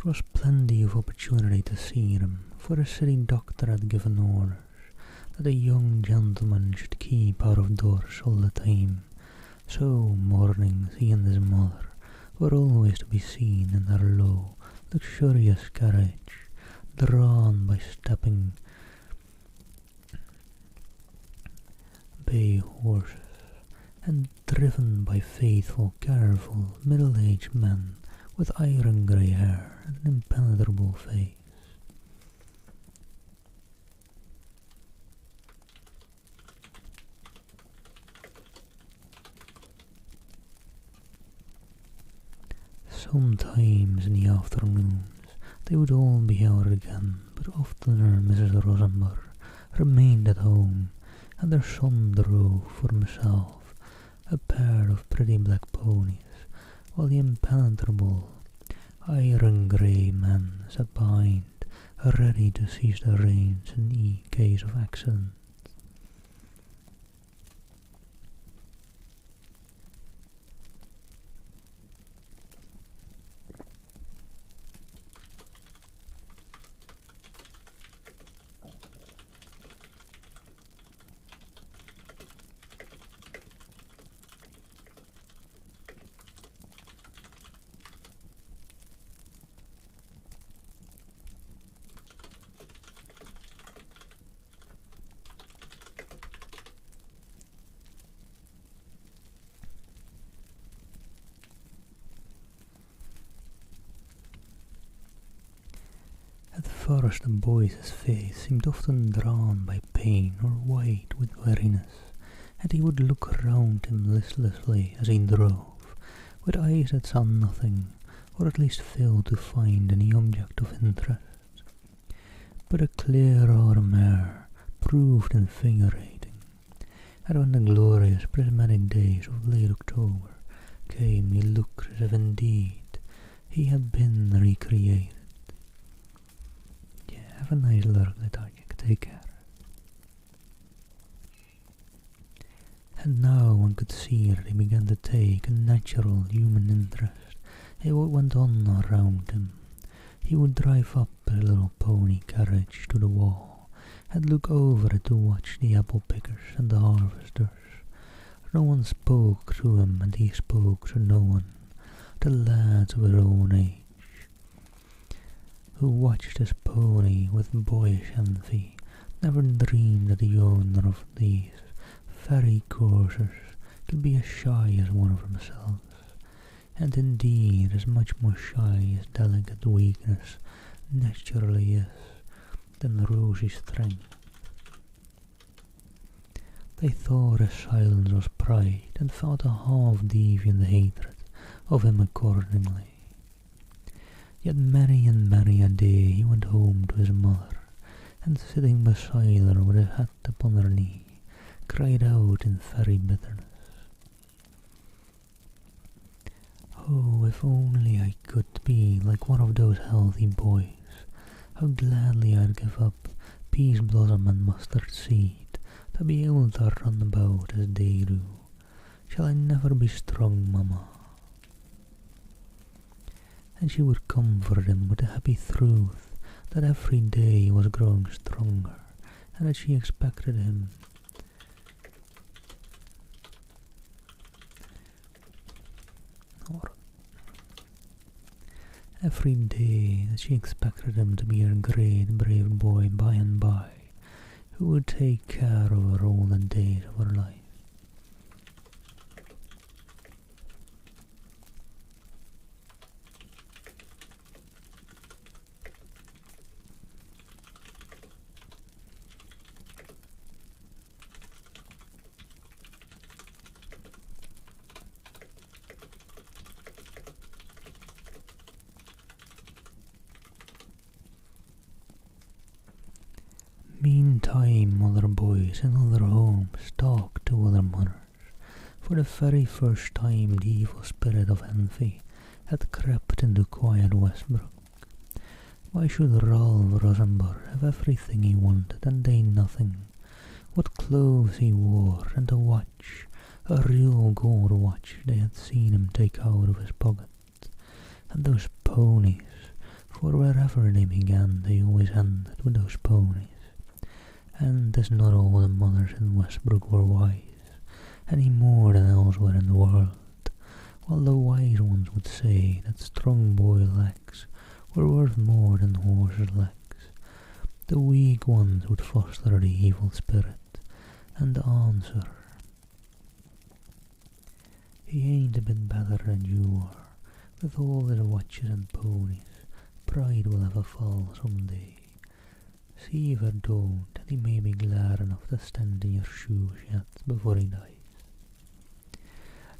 There was plenty of opportunity to see them, for the city doctor had given orders that a young gentleman should keep out of doors all the time, so mornings he and his mother were always to be seen in their low, luxurious carriage, drawn by stepping bay horses, and driven by faithful, careful, middle-aged men with iron grey hair and an impenetrable face. Sometimes in the afternoons they would all be out again, but oftener Mrs. Rosenberg remained at home and their son drove for himself a pair of pretty black ponies, while the impenetrable iron-grey man sat behind, ready to seize the reins in any case of accident. At first the boy's face seemed often drawn by pain or white with weariness, and he would look around him listlessly as he drove, with eyes that saw nothing, or at least failed to find any object of interest. But a clear autumn air proved invigorating, and when the glorious prismatic days of late October came, he looked as if indeed he had been recreated. Have a nice look, Lethargic. Take care. And now one could see that he began to take a natural human interest in what went on around him. He would drive up a little pony carriage to the wall and look over it to watch the apple pickers and the harvesters. No one spoke to him, and he spoke to no one. The lads of his own age, who watched his pony with boyish envy, never dreamed that the owner of these very coursers could be as shy as one of themselves, and indeed as much more shy as delicate weakness naturally is than rosy strength. They thought his silence was pride, and felt a half-deviant hatred of him accordingly. Yet many and many a day he went home to his mother, and sitting beside her with his hat upon her knee, cried out in very bitterness, "Oh, if only I could be like one of those healthy boys, how gladly I'd give up peas blossom and mustard seed to be able to run about as they do. Shall I never be strong, Mamma?" And she would comfort him with the happy truth that every day he was growing stronger, and that she expected him to be a great brave boy by and by, who would take care of her all the days of her life. Meantime, other boys in other homes talked to other mothers. For the very first time the evil spirit of envy had crept into quiet Westbrook. Why should Ralph Rosenborg have everything he wanted and they nothing? What clothes he wore, and a watch, a real gold watch they had seen him take out of his pocket. And those ponies, for wherever they began they always ended with those ponies. And as not all the mothers in Westbrook were wise, any more than elsewhere in the world, while the wise ones would say that strong boy legs were worth more than horses' legs, the weak ones would foster the evil spirit and answer, "He ain't a bit better than you are, with all his watches and ponies. Pride will have a fall some day. See if it don't, and he may be glad enough to stand in your shoes yet before he dies."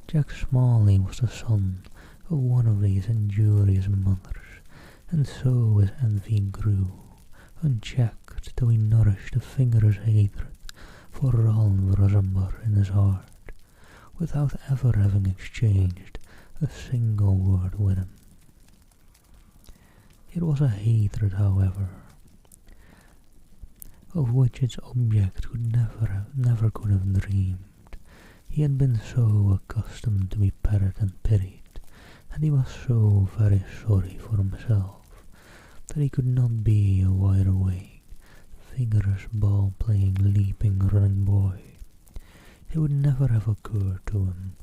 Jack Smalley was the son of one of these injurious mothers, and so his envy grew, unchecked, till he nourished a vigorous hatred for Rolf Rosenborg in his heart, without ever having exchanged a single word with him. It was a hatred, however, of which its object could never could have dreamed. He had been so accustomed to be petted and pitied, and he was so very sorry for himself, that he could not be a wide-awake, vigorous, ball-playing, leaping, running boy. It would never have occurred to him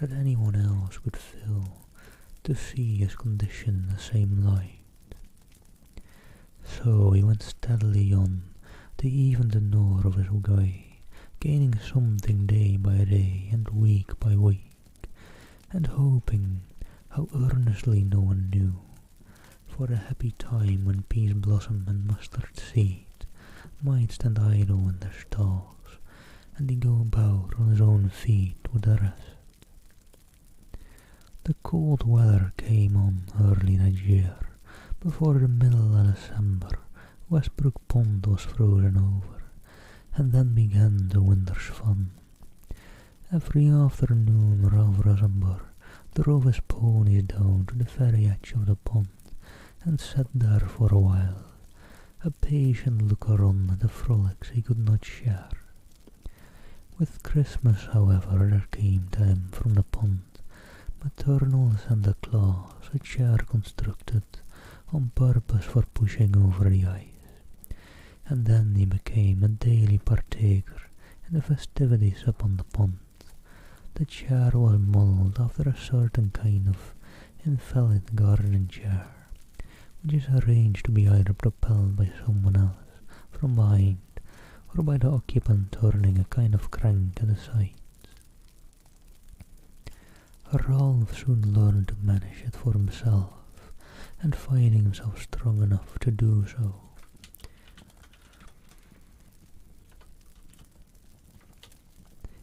that anyone else could fail to see his condition in the same light. So he went steadily on to even the north of his way, gaining something day by day and week by week, and hoping, how earnestly no one knew, for the happy time when peas blossom and mustard seed might stand idle in their stalls, and he go about on his own feet with the rest. The cold weather came on early that year. Before the middle of December, Westbrook Pond was frozen over, and then began the winter's fun. Every afternoon Ralph Rosenborg drove his ponies down to the very edge of the pond, and sat there for a while, a patient looker on at the frolics he could not share. With Christmas, however, there came to him from the pond maternal Santa Claus, a chair constructed on purpose for pushing over the ice, and then he became a daily partaker in the festivities upon the pond. The chair was modelled after a certain kind of invalid gardening chair, which is arranged to be either propelled by someone else from behind, or by the occupant turning a kind of crank at the sides. Ralph soon learned to manage it for himself, and finding himself strong enough to do so,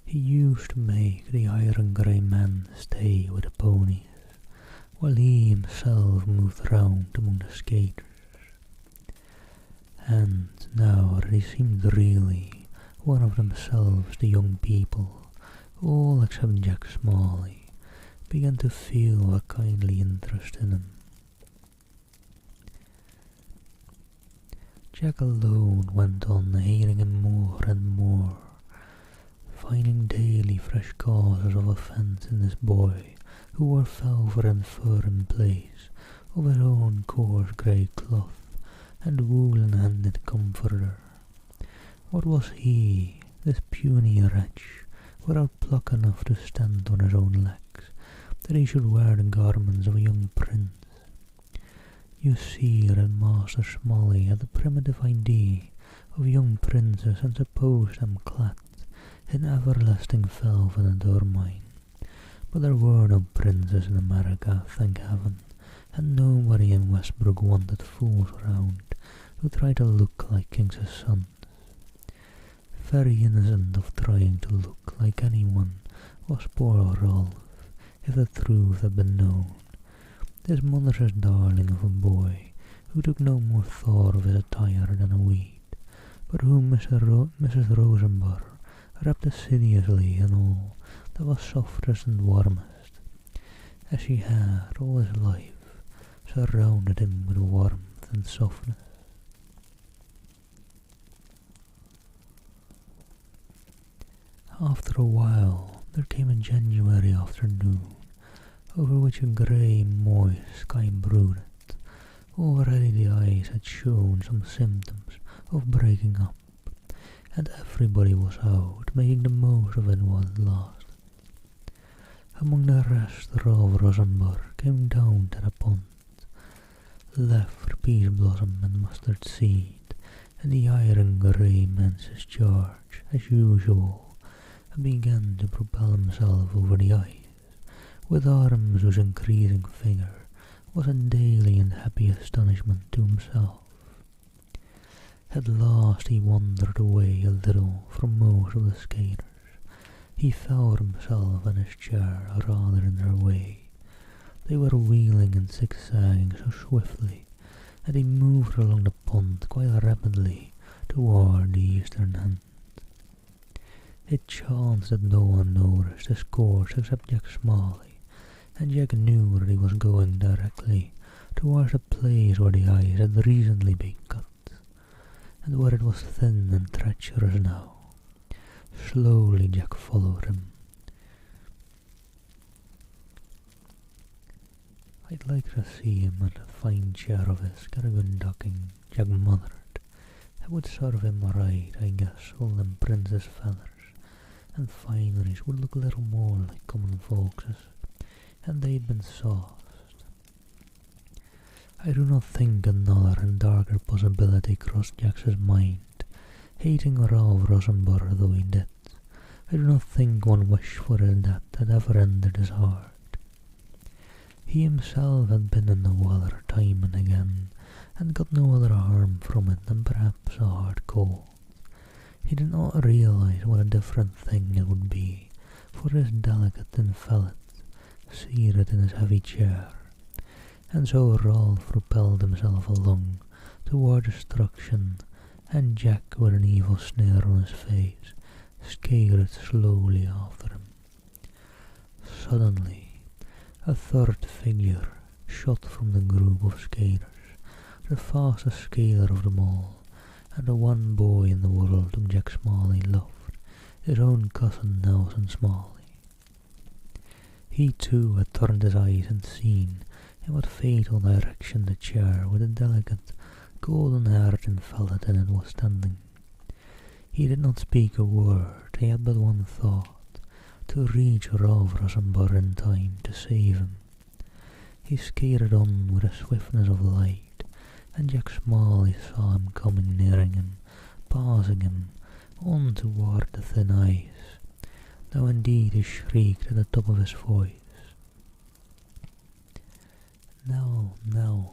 he used to make the iron grey man stay with the ponies, while he himself moved round among the skaters. And now that he seemed really one of themselves, the young people, all except Jack Smalley, began to feel a kindly interest in him. Jack alone went on hating him more and more, finding daily fresh causes of offence in this boy, who wore velvet and fur in place of his own coarse grey cloth and woolen-handed comforter. What was he, this puny wretch, without pluck enough to stand on his own legs, that he should wear the garments of a young prince? You see that Master Smalley had a primitive idea of young princes and supposed them clad in everlasting velvet and ermine. But there were no princes in America, thank heaven, and nobody in Westbrook wanted fools around who tried to look like kings' sons. Very innocent of trying to look like anyone was poor Rolf, if the truth had been known. This mother's darling of a boy, who took no more thought of his attire than a weed, but whom Mrs. Rosenborg wrapped assiduously in all that was softest and warmest, as she had all his life surrounded him with warmth and softness. After a while there came a January afternoon, over which a grey, moist sky brooded. Already the ice had shown some symptoms of breaking up, and everybody was out, making the most of it while it lasted. Among the rest, Ralph Rosenborg came down to the pond, left peas blossom and mustard seed, and the iron grey man's charge, as usual, and began to propel himself over the ice, with arms whose increasing vigour was a daily and happy astonishment to himself. At last he wandered away a little from most of the skaters. He found himself and his chair rather in their way. They were wheeling and zigzagging so swiftly that he moved along the pond quite rapidly toward the eastern end. It chanced that no one noticed his course except Jack Smalley, and Jack knew that he was going directly towards the place where the ice had recently been cut, and where it was thin and treacherous now. Slowly Jack followed him. "I'd like to see him at a fine chair of his, get a good ducking," Jack muttered. "It would serve him right, I guess, all them princess feathers and fineries would look a little more like common folks's, and they'd been sauced." I do not think another and darker possibility crossed Jack's mind, hating Ralph Rosenborg though he did. I do not think one wish for his death had ever entered his heart. He himself had been in the water time and again, and got no other harm from it than perhaps a hard cold. He did not realize what a different thing it would be for this delicate invalid seated in his heavy chair, and so Ralph propelled himself along toward destruction, and Jack, with an evil sneer on his face, scattered slowly after him. Suddenly, a third figure shot from the group of skaters, the fastest skater of them all, and the one boy in the world whom Jack Smalley loved, his own cousin Nelson Smalley. He too had turned his eyes and seen in what fatal direction the chair with the delicate, golden-haired invalid in it was standing. He did not speak a word, he had but one thought, to reach Ralph Rosenborg in time to save him. He skated on with the swiftness of light, and Jack Smalley saw him coming, nearing him, passing him, on toward the thin ice. Now indeed he shrieked at the top of his voice. Now,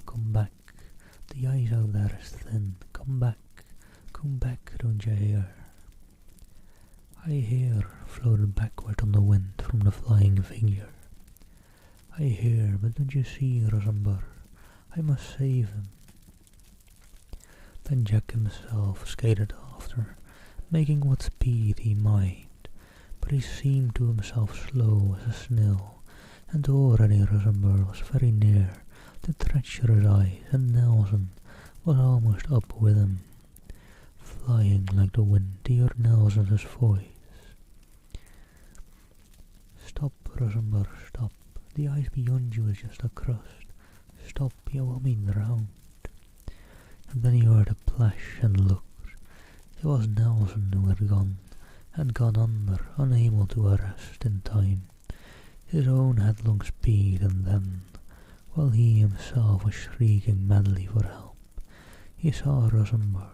come back. The ice out there is thin. Come back, don't you hear?" "I hear," floated backward on the wind from the flying figure. "I hear, but don't you see, Rosenborg? I must save him." Then Jack himself skated after, making what speed he might, but he seemed to himself slow as a snail, and already Rosenborg was very near the treacherous ice, and Nelson was almost up with him. Flying like the wind, he heard Nelson's voice. "Stop, Rosenborg, stop. The ice beyond you is just a crust. Stop, you will be drowned." And then he heard a plash and looked. It was Nelson who had gone under, unable to arrest in time his own headlong speed, and then, while he himself was shrieking madly for help, he saw Rosenborg,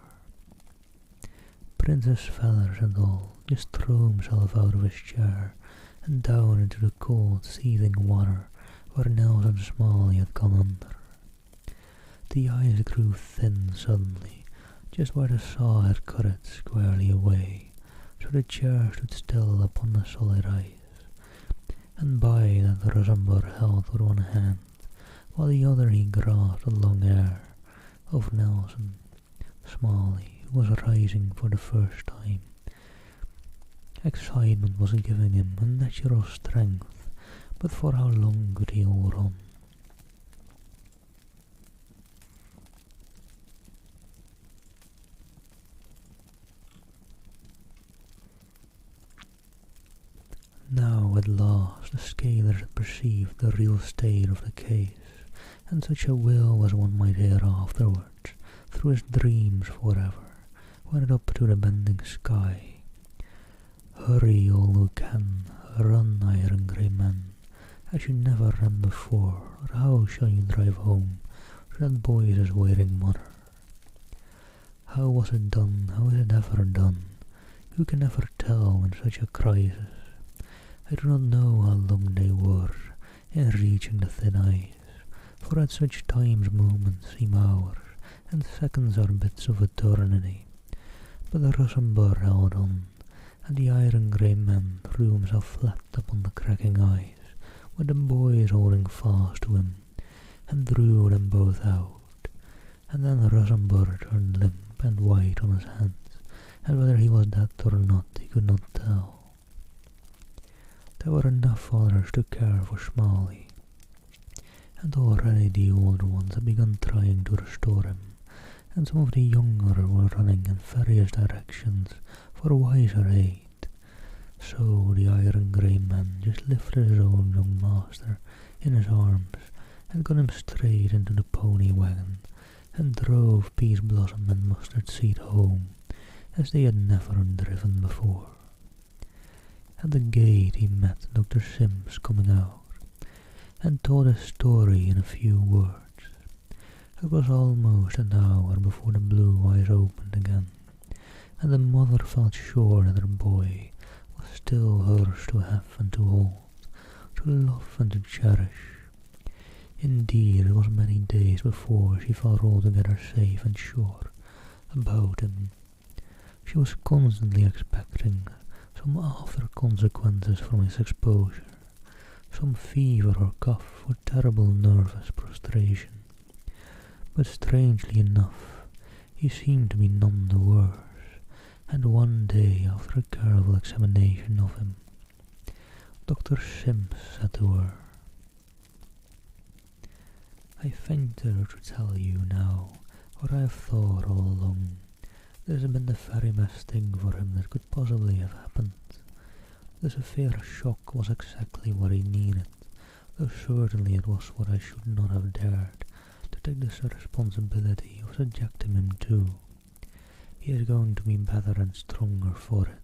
princess feathers and all, just throw himself out of his chair and down into the cold, seething water where Nelson Smalley had gone under. The ice grew thin suddenly, just where the saw had cut it squarely away, so the chair stood still upon the solid ice, and by that Rosenborg held with one hand, while the other he grasped the long hair of Nelson Smalley, who was rising for the first time. Excitement was giving him unnatural strength, but for how long could he hold on? Now at last the skaters had perceived the real state of the case, and such a will as one might hear afterwards, through his dreams forever, went up to the bending sky. "Hurry all who can, run, iron grey men, as you never ran before, or how shall you drive home to that boy's waiting mother? How was it done, how is it ever done? Who can ever tell in such a crisis? I do not know how long they were in reaching the thin ice, for at such times moments seem hours, and seconds are bits of eternity. But the Rosenborg held on, and the iron grey man threw himself flat upon the cracking ice, with the boys holding fast to him, and drew them both out. And then Rosenborg turned limp and white on his hands, and whether he was dead or not he could not tell. There were enough others to care for Smalley, and already the older ones had begun trying to restore him, and some of the younger were running in various directions for wiser aid. So the iron grey man just lifted his own young master in his arms and got him straight into the pony wagon and drove Peace Blossom and Mustard Seed home as they had never driven before. At the gate he met Dr. Sims coming out and told his story in a few words. It was almost an hour before the blue eyes opened again, and the mother felt sure that her boy was still hers to have and to hold, to love and to cherish. Indeed, it was many days before she felt altogether safe and sure about him. She was constantly expecting some after consequences from his exposure, some fever or cough or terrible nervous prostration. But strangely enough, he seemed to be none the worse, and one day, after a careful examination of him, Dr. Sims said to her, "I venture to tell you now what I have thought all along. This has been the very best thing for him that could possibly have happened. The severe shock was exactly what he needed, though certainly it was what I should not have dared to take this responsibility of subjecting him to. He is going to be better and stronger for it.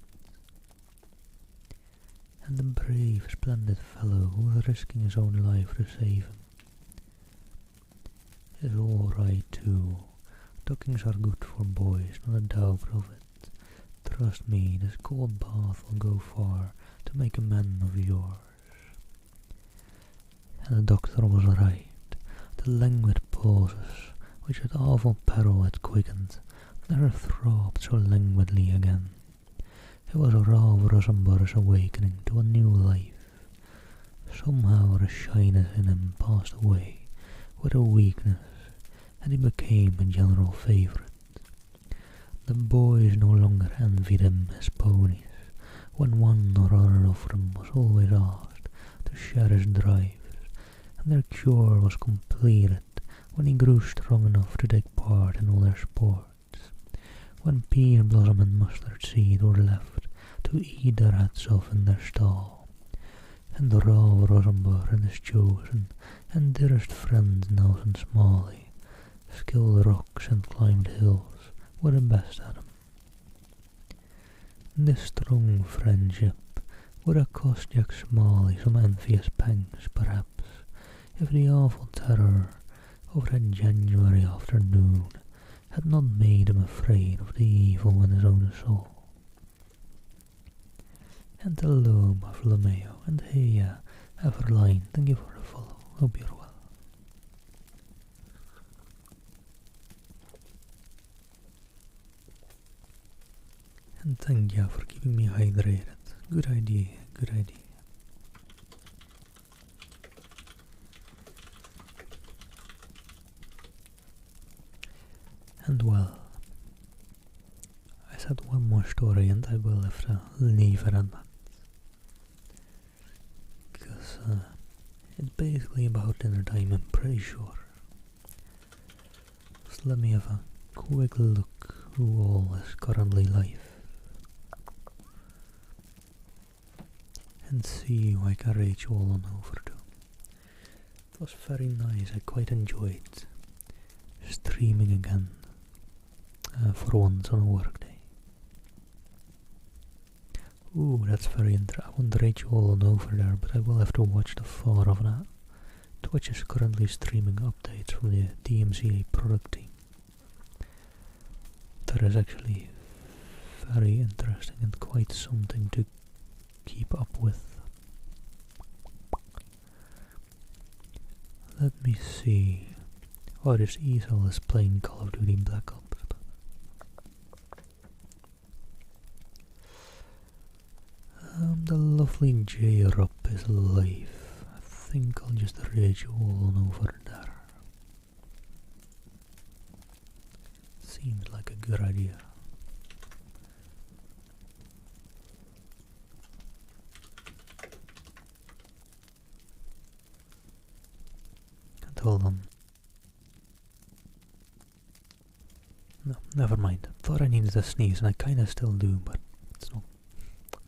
And the brave, splendid fellow who was risking his own life to save him is all right too. Duckings are good for boys, not a doubt of it. Trust me, this cold bath will go far to make a man of yours." And the doctor was right. The languid pauses, which at awful peril had quickened, never throbbed so languidly again. It was Ralph Rosenberg's awakening to a new life. Somehow the shyness in him passed away with a weakness, and he became a general favourite. The boys no longer envied him his ponies, when one or other of them was always asked to share his drives, and their cure was completed when he grew strong enough to take part in all their sports. When Peas Blossom and Mustard Seed were left to eat their heads off in their stall, and Ralph Rosenberg and his chosen and dearest friend Nelson Smalley scaled rocks and climbed hills were the best at him. This strong friendship would have cost Jack Smalley some envious pangs, perhaps, if the awful terror of that January afternoon had not made him afraid of the evil in his own soul. And hello, Bartholomew, and hey, Everline, thank you for the follow. Hope you're well. And thank you for keeping me hydrated. Good idea, good idea. And well, I said one more story and I will have to leave it at that. Because it's basically about dinner time, I'm pretty sure. So let me have a quick look who all is currently live. And see who I can rate you all on over to. It was very nice, I quite enjoyed streaming again. For once on a workday. Ooh, that's very interesting. I won't rate you all on over there, but I will have to watch the far of that. Twitch is currently streaming updates from the DMCA product team. That is actually very interesting and quite something to keep up with. Let me see. Oh, this Easel is playing Call of Duty Black Ops. The lovely J-Rob is live. I think I'll just rate you all on over there. Seems like a good idea. call them. No, never mind. Thought I needed a sneeze, and I kinda still do, but it's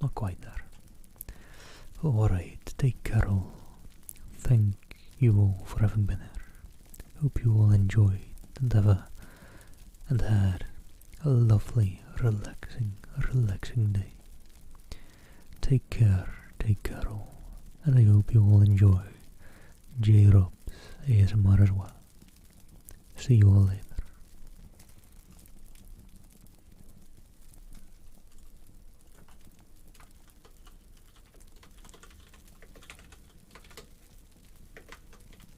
not quite there. Alright, take care all. Thank you all for having been here. Hope you all enjoyed and had a lovely, relaxing day. Take care all. And I hope you all enjoy J-Rob's ASMR as well. See you all later.